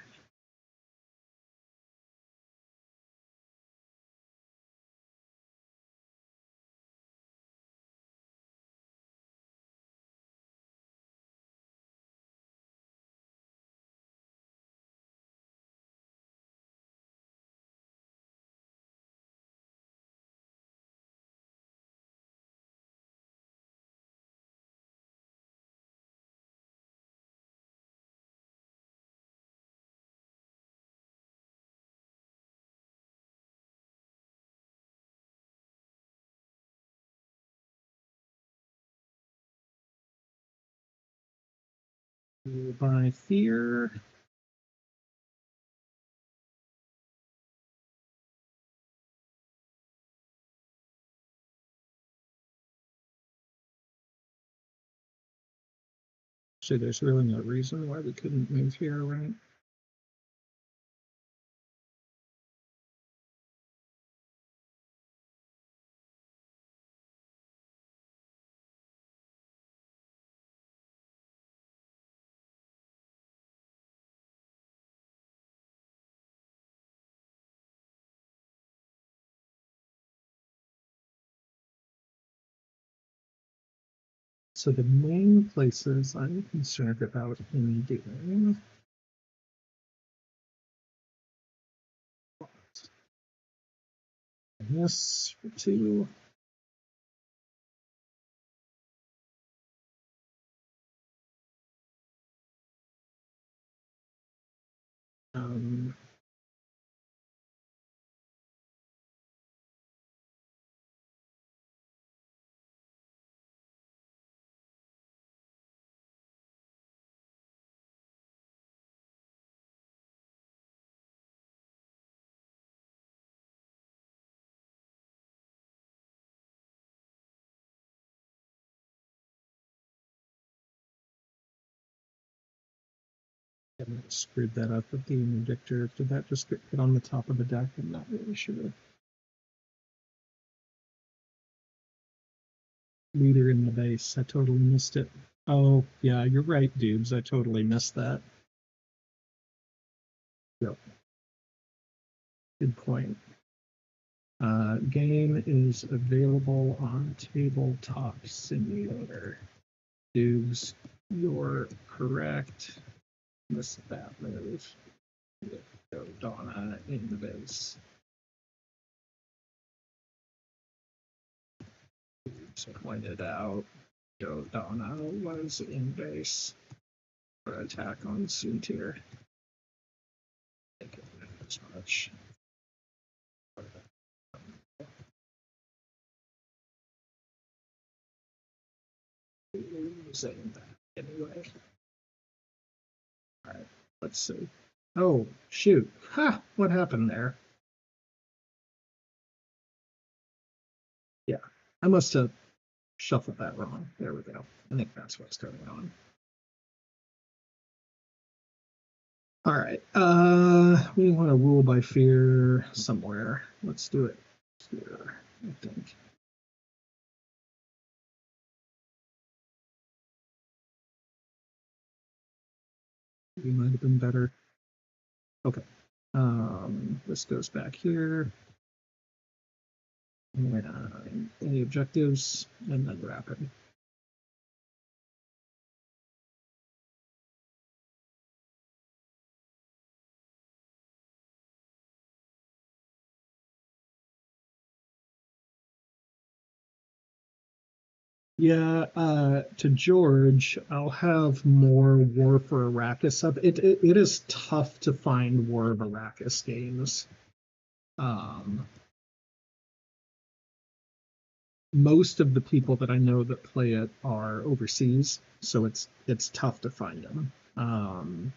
By fear. So there's really no reason why we couldn't move here, right? So the main places I'm concerned about in doing this for two. Um, I screwed that up with the Indictor. Did that just get put on the top of the deck? I'm not really sure. Leader in the base. I totally missed it. Oh, yeah, you're right, dudes. I totally missed that. Yep. Good point. Game is available on Tabletop Simulator. Dudes, you're correct. Missed that move. Go Donna in the base. So pointed out, Go Donna was in base for attack on Soontir. Thank you as much. Saying that anyway. All right, let's see. Oh, shoot. Ha! What happened there? Yeah, I must have shuffled that wrong. There we go. I think that's what's going on. All right. We want to rule by fear somewhere. Let's do it here, I think. We might have been better. Okay. This goes back here. And any objectives, and then rapid. Yeah, to George, I'll have more War for Arrakis up. It is tough to find War of Arrakis games. Um, most of the people that I know that play it are overseas, so it's tough to find them.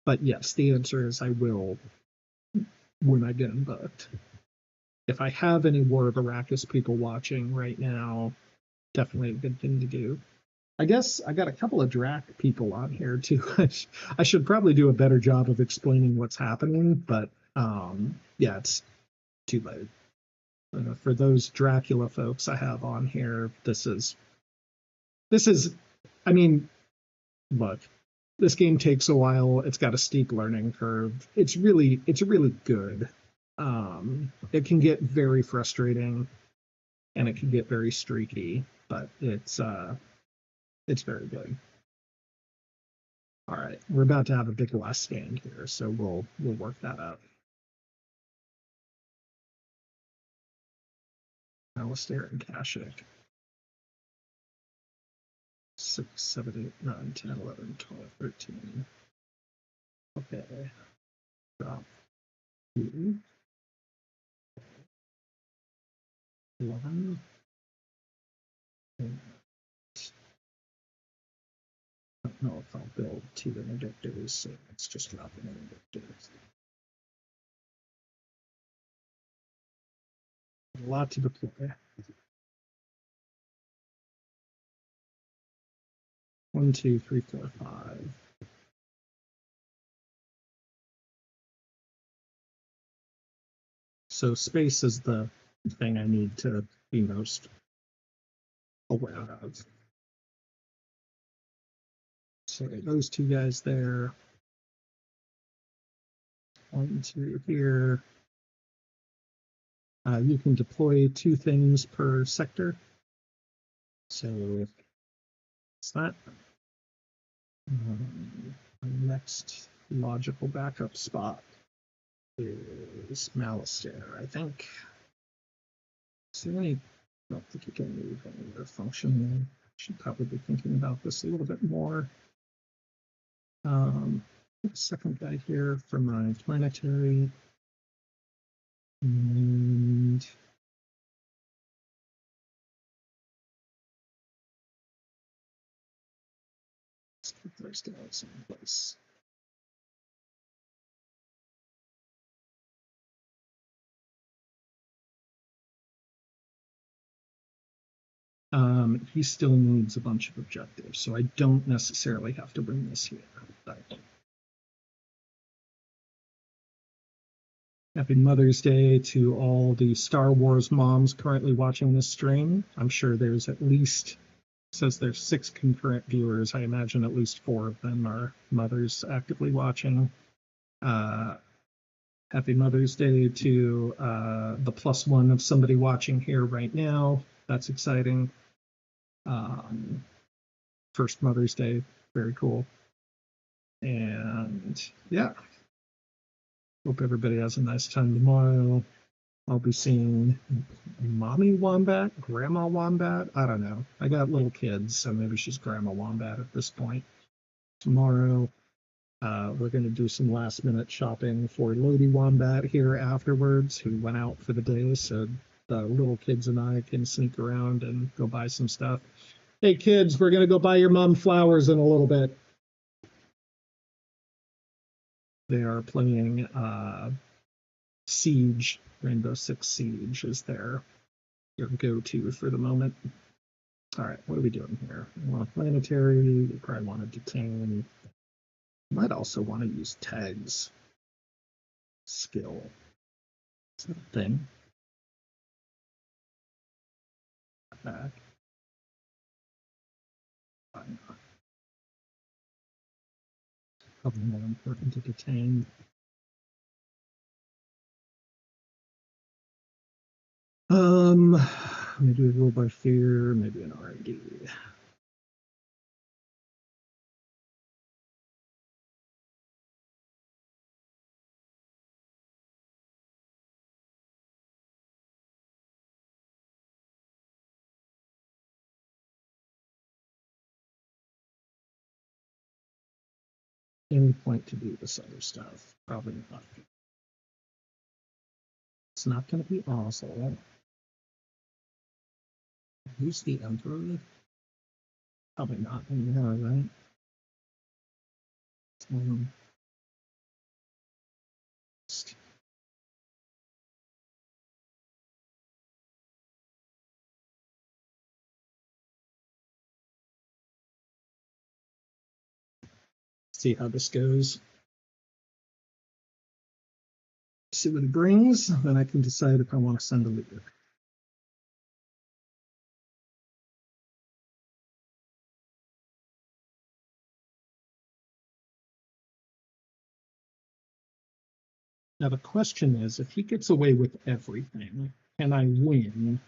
But yes, the answer is I will when I get them booked. If I have any War of Arrakis people watching right now, definitely a good thing to do. I guess I got a couple of Drac people on here too. I should probably do a better job of explaining what's happening, but yeah, it's too late. For those Dracula folks I have on here, this is, I mean, look, this game takes a while. It's got a steep learning curve. It's really good. It can get very frustrating and it can get very streaky, but it's very good. All right, we're about to have a big last stand here, so we'll work that out. Alistair and Kashik. 6, 7, 8, 9, 10, 11, 12, 13. Okay. Drop 2. 11. know if I'll build two interdictors, so let's just drop an interdictor. A lot to deploy. 1, 2, 3, 4, 5. So space is the thing I need to be most aware of. So those two guys there. 1, 2 here. You can deploy 2 things per sector. So it's that. Next logical backup spot is Malistaire, I think. Is there any? I don't think you can move any other function. Should probably be thinking about this a little bit more. Second guy here for my planetary. And let's keep those guys in place. He still needs a bunch of objectives, so I don't necessarily have to bring this here. But happy Mother's Day to all the Star Wars moms currently watching this stream. I'm sure there's at least, says there's 6 concurrent viewers. I imagine at least 4 of them are mothers actively watching. Happy Mother's Day to the +1 of somebody watching here right now. That's exciting. First Mother's Day, very cool. And yeah, hope everybody has a nice time tomorrow. I'll be seeing Mommy Wombat, Grandma Wombat. I don't know. I got little kids, so maybe she's Grandma Wombat at this point. Tomorrow, we're going to do some last minute shopping for Lodi Wombat here afterwards, who went out for the day, so the little kids and I can sneak around and go buy some stuff. Hey kids, we're going to go buy your mom flowers in a little bit. They are playing Siege, Rainbow Six Siege is their go-to for the moment. All right, what are we doing here? We want a planetary, we probably want to detain. Might also want to use tags. Skill. Is that a thing? Back. Fine. Probably more important to detain. Maybe a rule by fear, maybe an R&D. Any point to do this other stuff? Probably not. It's not going to be awesome. Who's the Emperor? Probably not anymore, right? See how this goes. See what it brings, then I can decide if I want to send a leader. Now the question is, if he gets away with everything, can I win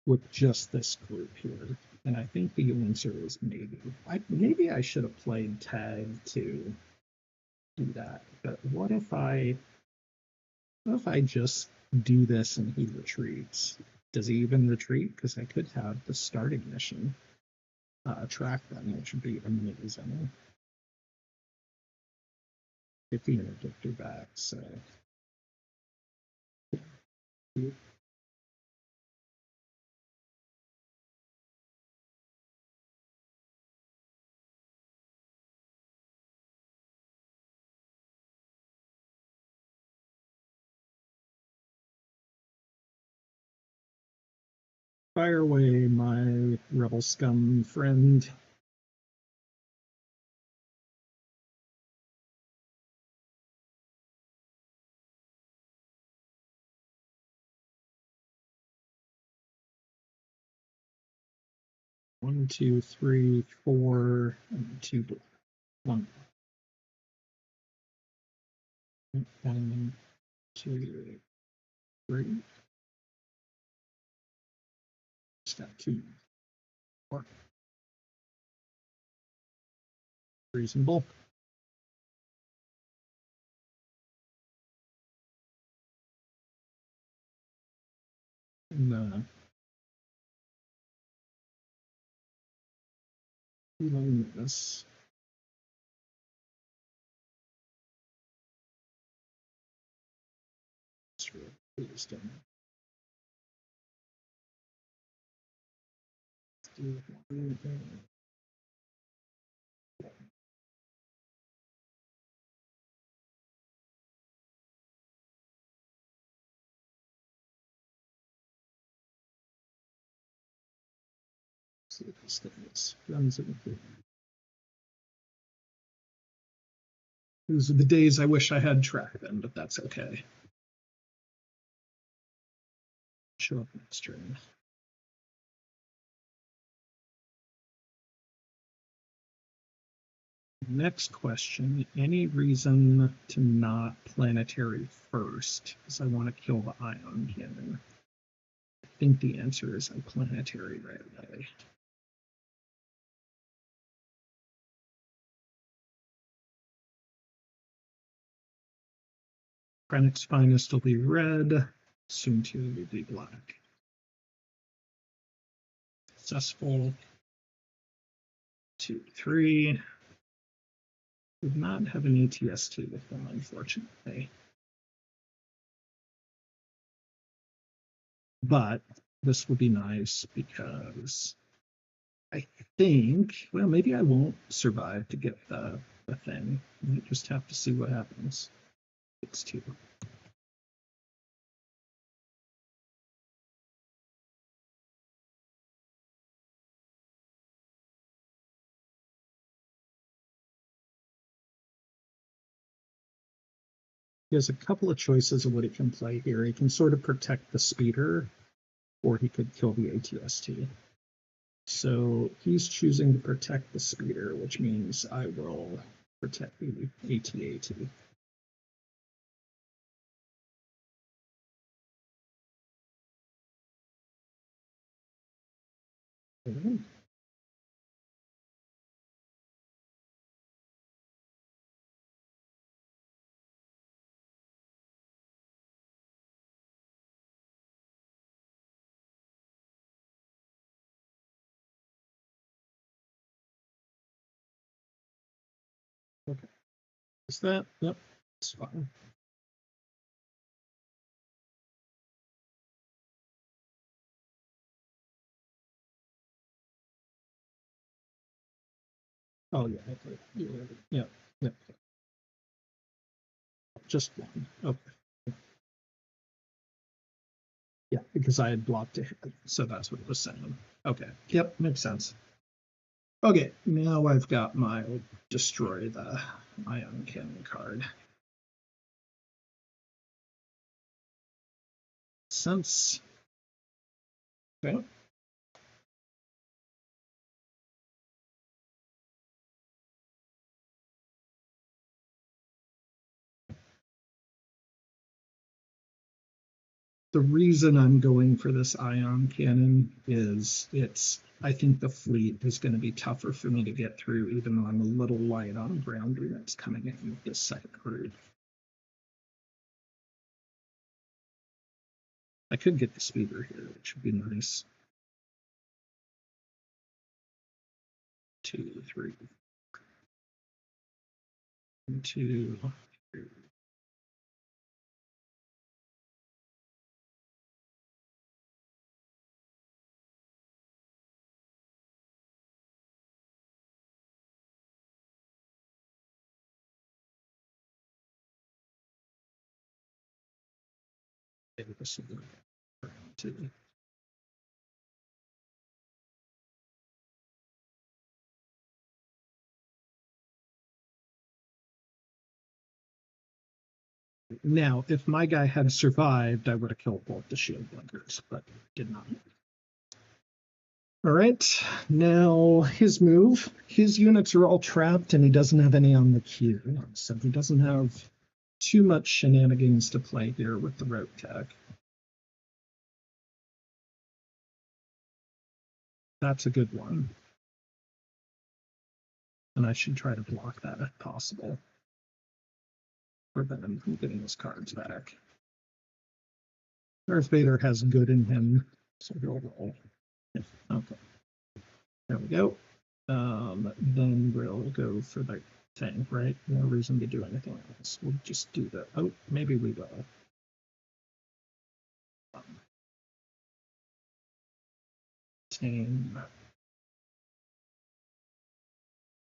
with just this group here? And I think the answer is maybe. Maybe I should have played tag to do that. But what if I just do this and he retreats? Does he even retreat? Because I could have the starting mission track them, which would be amazing. 50 Victor back, so Fire away, my rebel scum friend. One, two, three, four, and two, one. One, two, three. Step two, four. Reasonable. And reloading this. Let's do one thing. See if this thing is runs in. These are the days I wish I had tracked them, but that's okay. Show up next turn. Next question, any reason to not planetary first? Because I want to kill the ion cannon. I think the answer is I planetary right away. Krennic's finest will be red, soon to be black. Successful. 2, 3. Did not have an ATST with them, unfortunately. But this will be nice because I think, well, maybe I won't survive to get the thing. We just have to see what happens. 6-2. He has a couple of choices of what he can play here. He can sort of protect the speeder, or he could kill the ATST. So he's choosing to protect the speeder, which means I will protect the AT-AT. Okay. Is that? Yep, it's fine. Oh, yeah. Okay. Yeah. Yeah. Just one. Okay. Yeah, because I had blocked it. So that's what it was saying. Okay. Yep, makes sense. Okay, now I've got my destroy the ion cannon card. Sense. Okay. The reason I'm going for this ion cannon is I think the fleet is going to be tougher for me to get through, even though I'm a little light on ground units coming in with this second route. I could get the speeder here, which would be nice. 2, 3. 2, 3. Maybe this will go around 2. Now, if my guy had survived, I would have killed both the shield blinkers, but did not. All right, now his move. His units are all trapped, and he doesn't have any on the queue, so he doesn't have too much shenanigans to play here with the rogue tech. That's a good one. And I should try to block that if possible. Prevent him from getting his cards back. Darth Vader has good in him, so he'll roll. Yeah, okay. There we go. Then we'll go for the tank, right? No reason to do anything else. We'll just do that. Oh, maybe we will. Tame.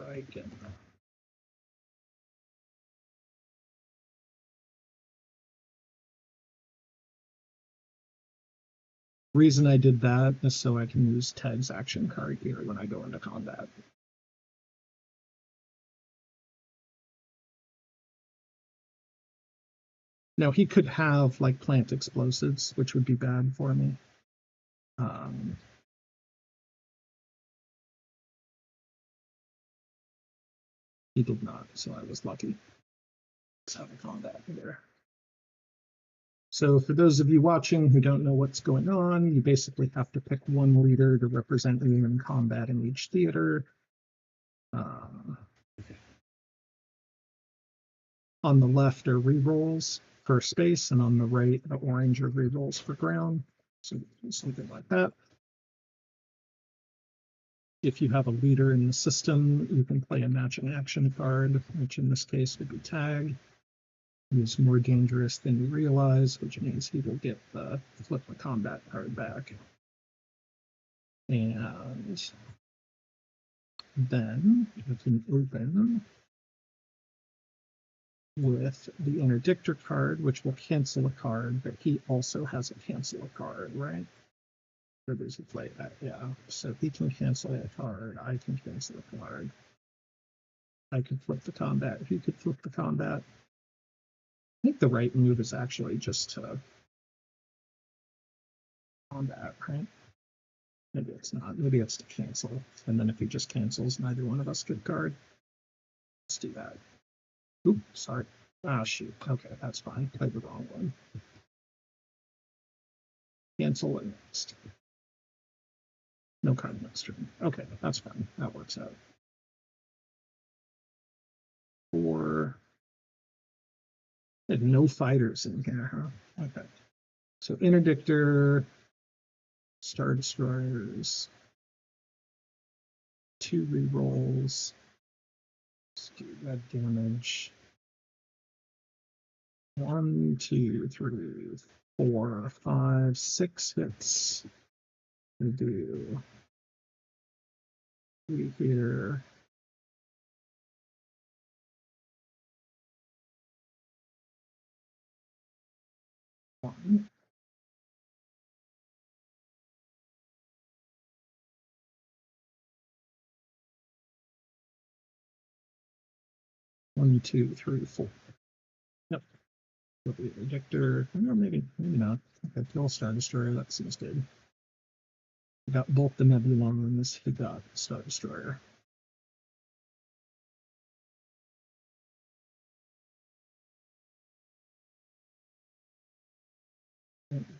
Again. Reason I did that is so I can use Ted's action card here when I go into combat. Now he could have like plant explosives, which would be bad for me. He did not, so I was lucky. Let's have a combat here. So for those of you watching who don't know what's going on, you basically have to pick one leader to represent you in combat in each theater. On the left are rerolls for space, and on the right, the orange are rerolls for ground. So something like that. If you have a leader in the system, you can play a matching action card, which in this case would be tag. He's more dangerous than you realize, which means he will get the flip the combat card back. And then you can open with the interdictor card, which will cancel a card, but he also has a cancel a card, right? Or does he play that? Yeah. So he can cancel a card. I can cancel a card. I can flip the combat. He could flip the combat. I think the right move is actually just to combat, right? Maybe it's not. Maybe it's to cancel. And then if he just cancels, neither one of us get a card. Let's do that. Oop, sorry. Ah, shoot. Okay, that's fine. Played the wrong one. Cancel and next. No card next turn. Okay, that's fine. That works out. Four. And no fighters in here, huh? Okay. So interdictor, Star Destroyers, 2 rerolls. Let's do that damage. 1, 2, 3, 4, 5, 6 hits. We do 3 here. 1. 1, 2, 3, 4. Yep. With the interdictor. Or maybe not. Okay, kill Star Destroyer. That seems good. We got both the Nebulons. He got Star Destroyer.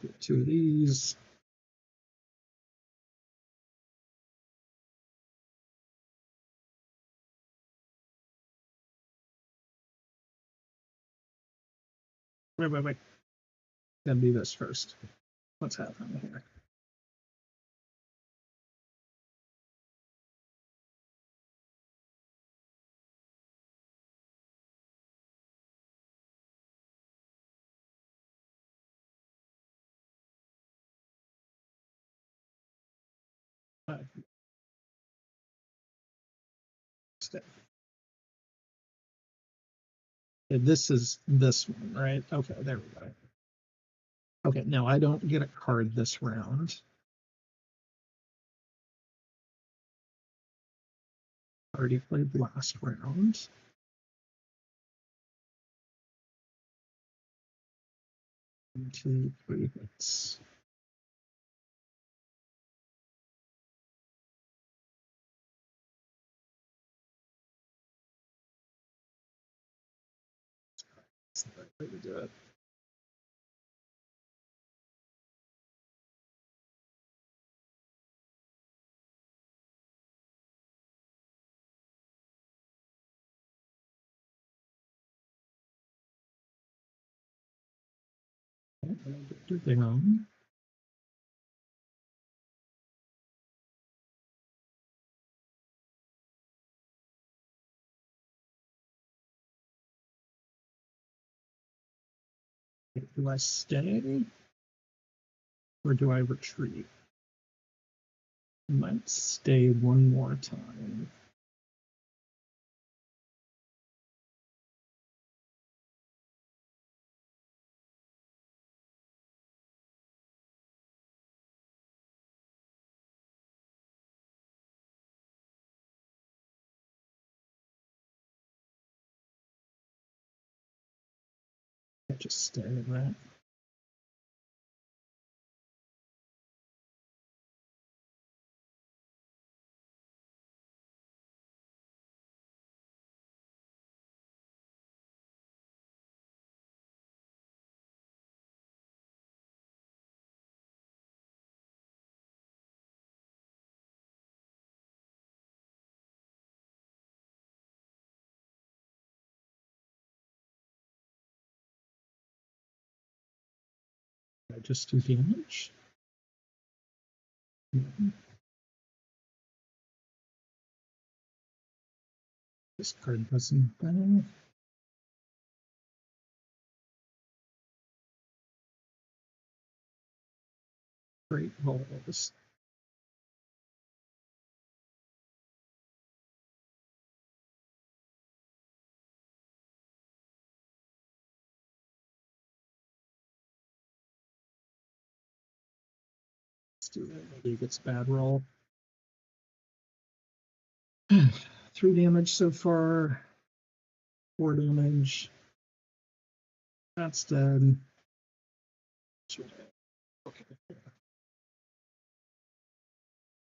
Get 2 of these. Wait. Gotta do this first. What's happening here? This is this one, right? Okay, there we go. Okay, now I don't get a card this round. Already played last round. 2, 3 hits. That's the right way to do it. Do they own? Do I stay or do I retreat? I might stay one more time. I just stay in that. I just do damage. This card doesn't bang. Great rolls. Let's do that. Maybe he gets a bad roll. 3 damage so far. 4 damage. That's dead. Okay.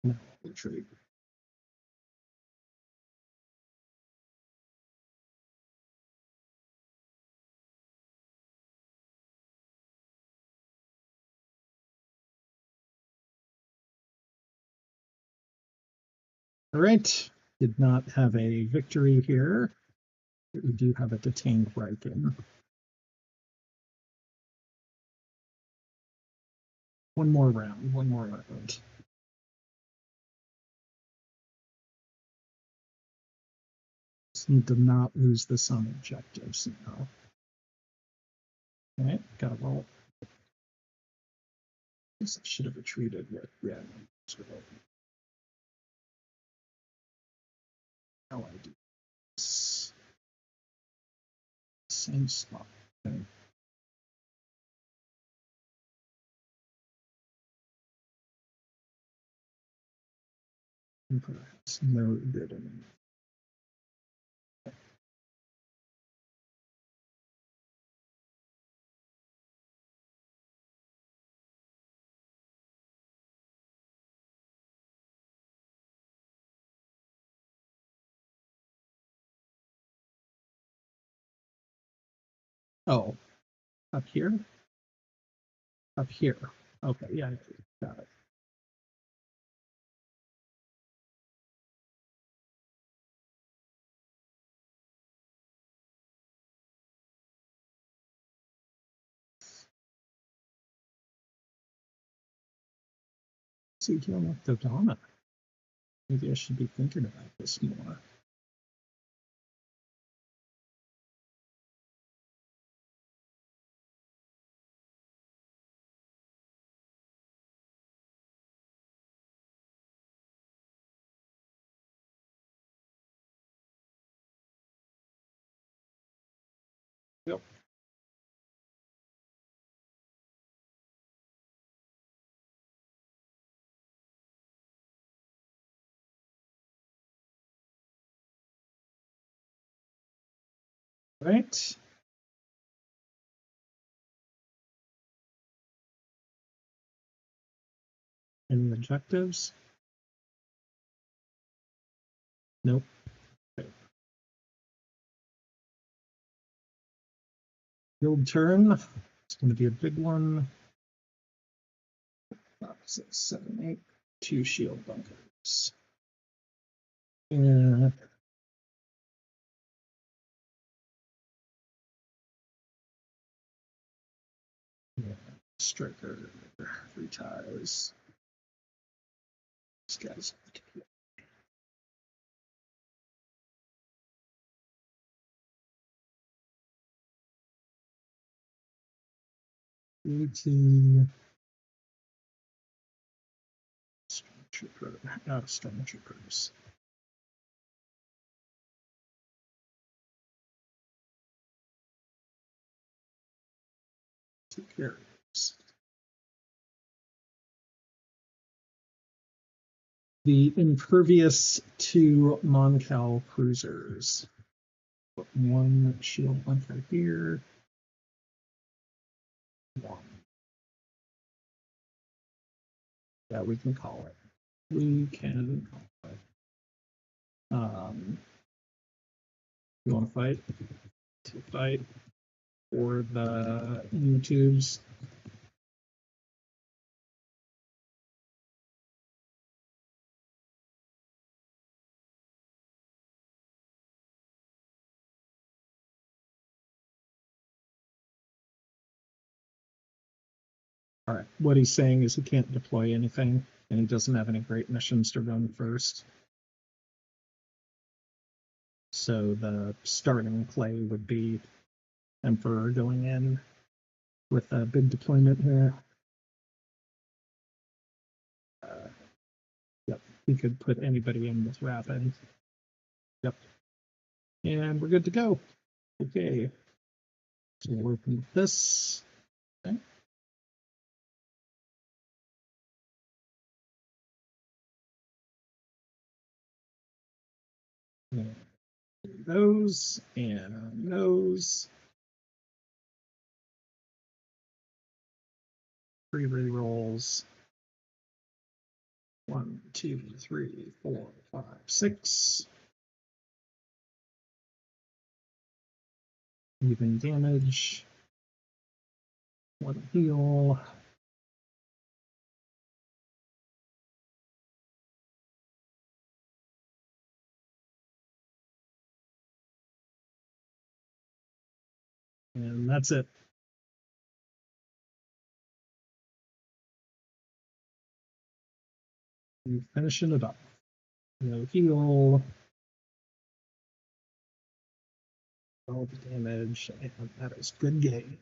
No, retreat. All right. Did not have a victory here. But we do have a detained Riken. One more round. One more round. Just need to not lose the sun objectives now. All right. Got to roll. I guess I should have retreated with how I do this. Same spot. Okay. And perhaps no good in Oh, up here? Up here. Okay, yeah, got it. See, dealing with Dodonna. Maybe I should be thinking about this more. Yep. Right. Any objectives? Nope. Okay. Field turn. It's going to be a big one. 5, 6, 7, 8. 2 shield bunkers. Yeah. Striker. 3 ties. These guys. 18. Stormtrooper. Not stormtroopers. 2 carriers. The impervious 2 Moncal cruisers. Put 1 shield bunker here. 1. Yeah, we can call it. We can call it. You want to fight? To fight for the YouTubes. All right. What he's saying is he can't deploy anything, and he doesn't have any great missions to run first. So the starting play would be Emperor going in with a big deployment here. Yep, he could put anybody in with rapid. Yep. And we're good to go. Okay. So we'll open this. Okay. And those and those. 3 rerolls. 1, 2, 3, 4, 5, 6. Even damage. 1 heal. And that's it. You finishing it up. No heal. All the damage. And that is good game.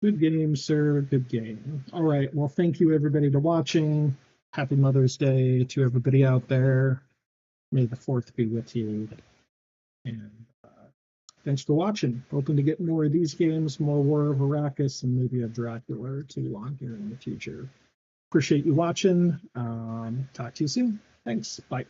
Good game, sir. Good game. All right. Well, thank you everybody for watching. Happy Mother's Day to everybody out there. May the 4th be with you. And thanks for watching. Hoping to get more of these games, more War of Arrakis, and maybe a Dracula or 2 on here in the future. Appreciate you watching. Talk to you soon. Thanks. Bye.